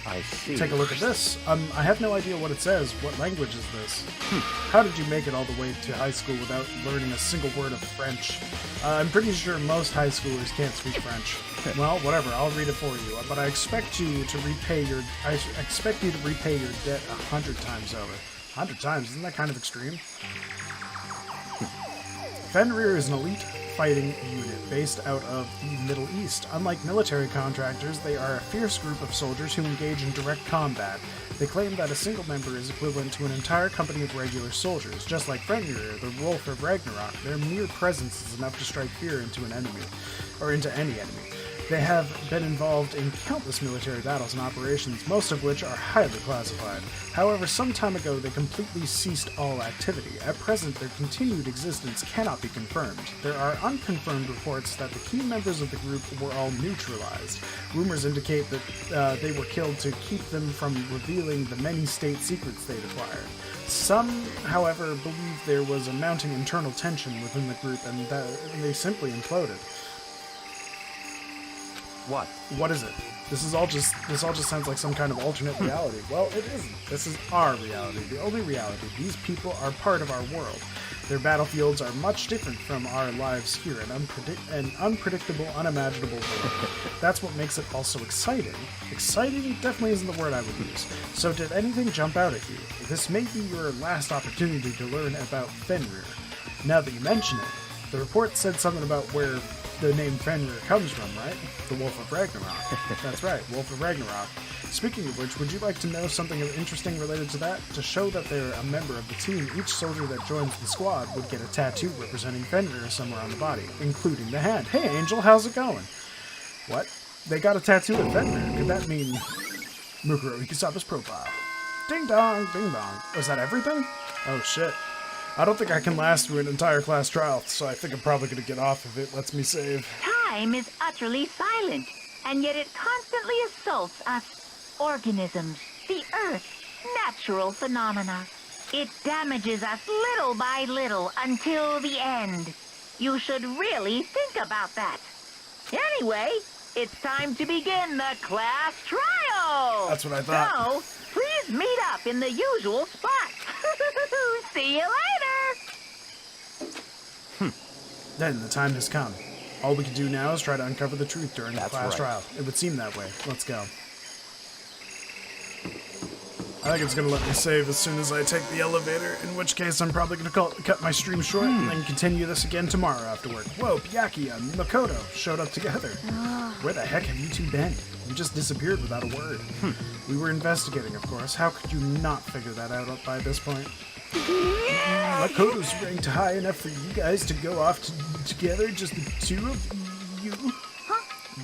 H: I see.
A: Take a look at this. I have no idea what it says. What language is this? How did you make it all the way to high school without learning a single word of French? I'm pretty sure most high schoolers can't speak French. Well, whatever. I'll read it for you. But I expect you to repay your debt 100 times over. 100 times? Isn't that kind of extreme? Fenrir is an elite fighting unit based out of the Middle East. Unlike military contractors, they are a fierce group of soldiers who engage in direct combat. They claim that a single member is equivalent to an entire company of regular soldiers. Just like Fenrir, the Wolf of Ragnarok, their mere presence is enough to strike fear into an enemy, or into any enemy. They have been involved in countless military battles and operations, most of which are highly classified. However, some time ago they completely ceased all activity. At present, their continued existence cannot be confirmed. There are unconfirmed reports that the key members of the group were all neutralized. Rumors indicate that they were killed to keep them from revealing the many state secrets they'd acquired. Some, however, believe there was a mounting internal tension within the group and that they simply imploded. What is it? This all just sounds like some kind of alternate reality. Well, it isn't. This is our reality, the only reality. These people are part of our world. Their battlefields are much different from our lives here, an unpredictable, unimaginable world. That's what makes it also exciting. Exciting definitely isn't the word I would use. So did anything jump out at you? This may be your last opportunity to learn about Fenrir. Now that you mention it, the report said something about where the name Fenrir comes from, right? The Wolf of Ragnarok. That's right, Wolf of Ragnarok. Speaking of which, would you like to know something interesting related to that? To show that they're a member of the team, each soldier that joins the squad would get a tattoo representing Fenrir somewhere on the body, including the hand. Hey, Angel, how's it going? What? They got a tattoo of Fenrir. Could that mean Mukoro Ikusaba's profile? Ding dong, ding dong. Was that everything? Oh shit. I don't think I can last through an entire class trial, so I think I'm probably going to get off if it lets me save.
F: Time is utterly silent, and yet it constantly assaults us, organisms, the Earth, natural phenomena. It damages us little by little until the end. You should really think about that. Anyway, it's time to begin the class trial.
A: That's what I thought.
F: So, please meet up in the usual spot. See you later.
A: Then the time has come. All we can do now is try to uncover the truth during the class
H: right.
A: trial. It would seem that way. Let's go. I think it's going to let me save as soon as I take the elevator, in which case I'm probably going to cut my stream short and then continue this again tomorrow after work. Whoa, Piaki and Makoto showed up together. Where the heck have you two been? You just disappeared without a word. We were investigating, of course. How could you not figure that out by this point? Makoto's ranked high enough for you guys to go off together, just the two of you?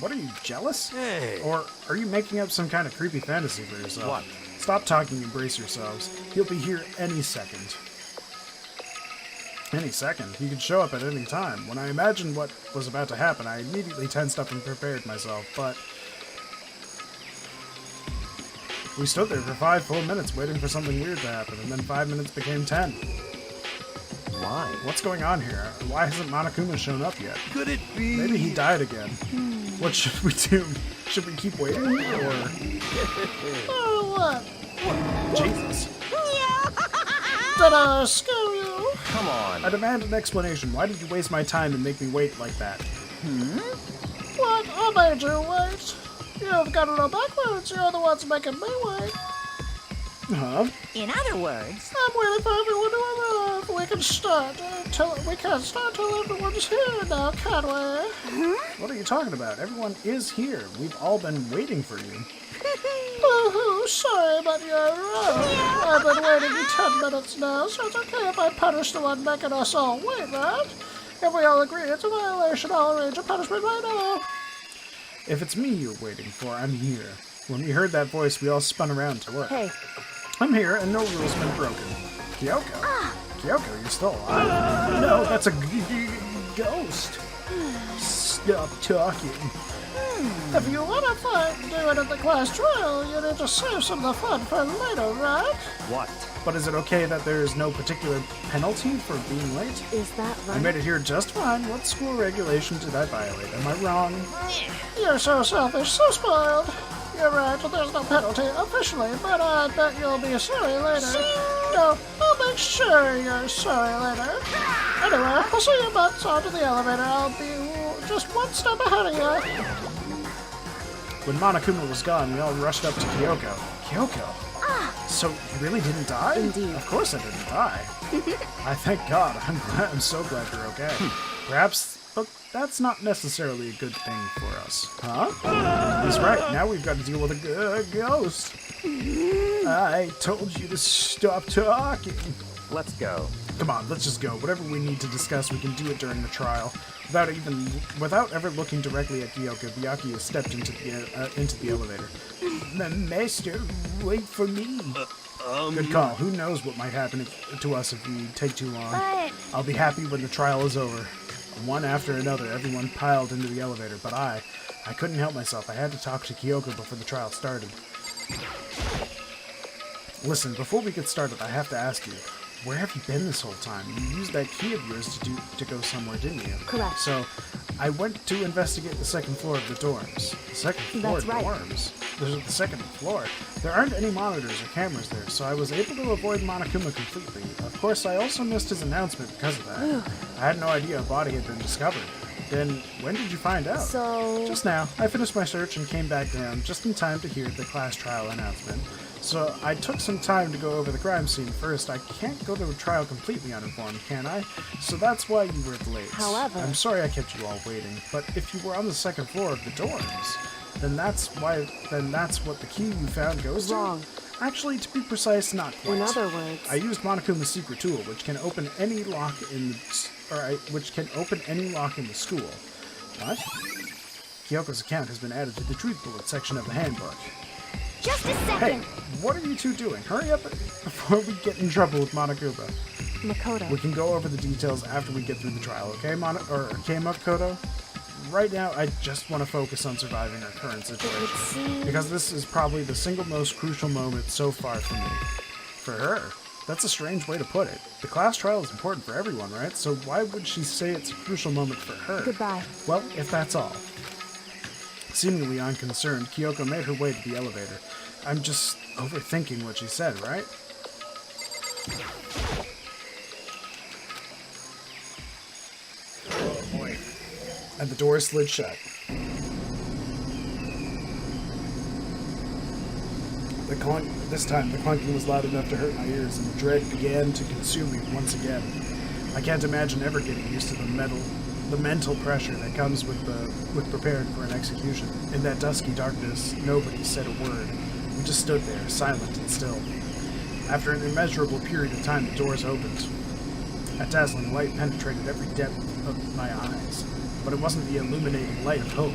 A: What, are you jealous?
B: Hey.
A: Or are you making up some kind of creepy fantasy for yourself?
B: What?
A: Stop talking and brace yourselves. He'll be here any second. Any second? He could show up at any time. When I imagined what was about to happen, I immediately tensed up and prepared myself, but we stood there for 5 full minutes waiting for something weird to happen, and then 5 minutes became 10.
H: Why?
A: What's going on here? Why hasn't Monokuma shown up yet?
B: Could it be?
A: Maybe he died again. What should we do? Should we keep waiting, or
D: Oh, what?
A: Jesus?
D: Did I scare you?
H: Come on.
A: I demand an explanation. Why did you waste my time and make me wait like that?
D: What? I made you wait. You've got it all backwards. You're the ones making me wait.
A: Huh?
C: In other words,
D: I'm waiting for everyone to arrive. We can start till everyone's here now, can't we?
A: What are you talking about? Everyone is here. We've all been waiting for you.
D: Oh, sorry, but you're right. I've been waiting 10 minutes now, so it's okay if I punish the one making us all wait, right? If we all agree it's a violation, I'll arrange a punishment right now.
A: If it's me you're waiting for, I'm here. When we heard that voice, we all spun around to look.
I: Hey,
A: I'm here, and no rule's been broken. Kyoko? Kyoko, you're still alive? No, that's a ghost. Stop talking.
D: If you want to fight and do it at the class trial, you need to save some of the fun for later, right?
H: What?
A: But is it okay that there's no particular penalty for being late?
I: is that
A: I
I: right?
A: made it here just fine. What school regulation did I violate? Am I wrong?
D: You're so selfish, so spoiled. You're right, there's no penalty officially, but I bet you'll be sorry later. No, I'll make sure you're sorry later. Anyway, I'll see you butts onto the elevator. I'll be just one step ahead of you.
A: When Monokuma was gone, we all rushed up to Kyoko. Kyoko? So you really didn't die?
I: Indeed.
A: Of course I didn't die. I thank God. I'm so glad you're okay. Perhaps, but that's not necessarily a good thing for us. Huh? He's right. Now we've got to deal with a ghost. I told you to stop talking.
H: Let's go.
A: Come on, let's just go. Whatever we need to discuss, we can do it during the trial. Without ever looking directly at Kyoko, Byakuya has stepped into the elevator. Master, wait for me. Good call. Who knows what might happen to us if we take too long.
G: But
A: I'll be happy when the trial is over. One after another, everyone piled into the elevator, but I couldn't help myself. I had to talk to Kyoko before the trial started. Listen, before we get started, I have to ask you, where have you been this whole time? You used that key of yours to go somewhere, didn't you?
I: Correct.
A: So, I went to investigate the second floor of the dorms. The second floor
I: That's right.
A: dorms? There's the second floor. There aren't any monitors or cameras there, so I was able to avoid Monokuma completely. Of course, I also missed his announcement because of that. I had no idea a body had been discovered. Then, when did you find out?
I: So...
A: Just now. I finished my search and came back down just in time to hear the class trial announcement. So I took some time to go over the crime scene first. I can't go to a trial completely uninformed, can I? So that's why you were late.
I: However...
A: I'm sorry I kept you all waiting, but if you were on the second floor of the dorms, then that's what the key you found goes to?
I: Wrong.
A: Actually, to be precise, not quite.
I: In other words...
A: I used Monokuma's secret tool, which can open any lock in the school. What? Kyoko's account has been added to the truth bullet section of the handbook.
G: just a
A: Hey,
G: second.
A: what are you two doing? Hurry up before we get in trouble with Monokuma.
I: Makoto.
A: We can go over the details after we get through the trial, okay, Makoto? Right now, I just want to focus on surviving our current situation. Because this is probably the single most crucial moment so far for me. For her. That's a strange way to put it. The class trial is important for everyone, right? So why would she say it's a crucial moment for her?
I: Goodbye.
A: Well, if that's all. Seemingly unconcerned, Kyoko made her way to the elevator. I'm just overthinking what she said, right? Oh boy. And the door slid shut. This time, the clunking was loud enough to hurt my ears, and dread began to consume me once again. I can't imagine ever getting used to the mental pressure that comes with preparing for an execution. In that dusky darkness, nobody said a word. We just stood there, silent and still. After an immeasurable period of time, the doors opened. A dazzling light penetrated every depth of my eyes, but it wasn't the illuminating light of hope.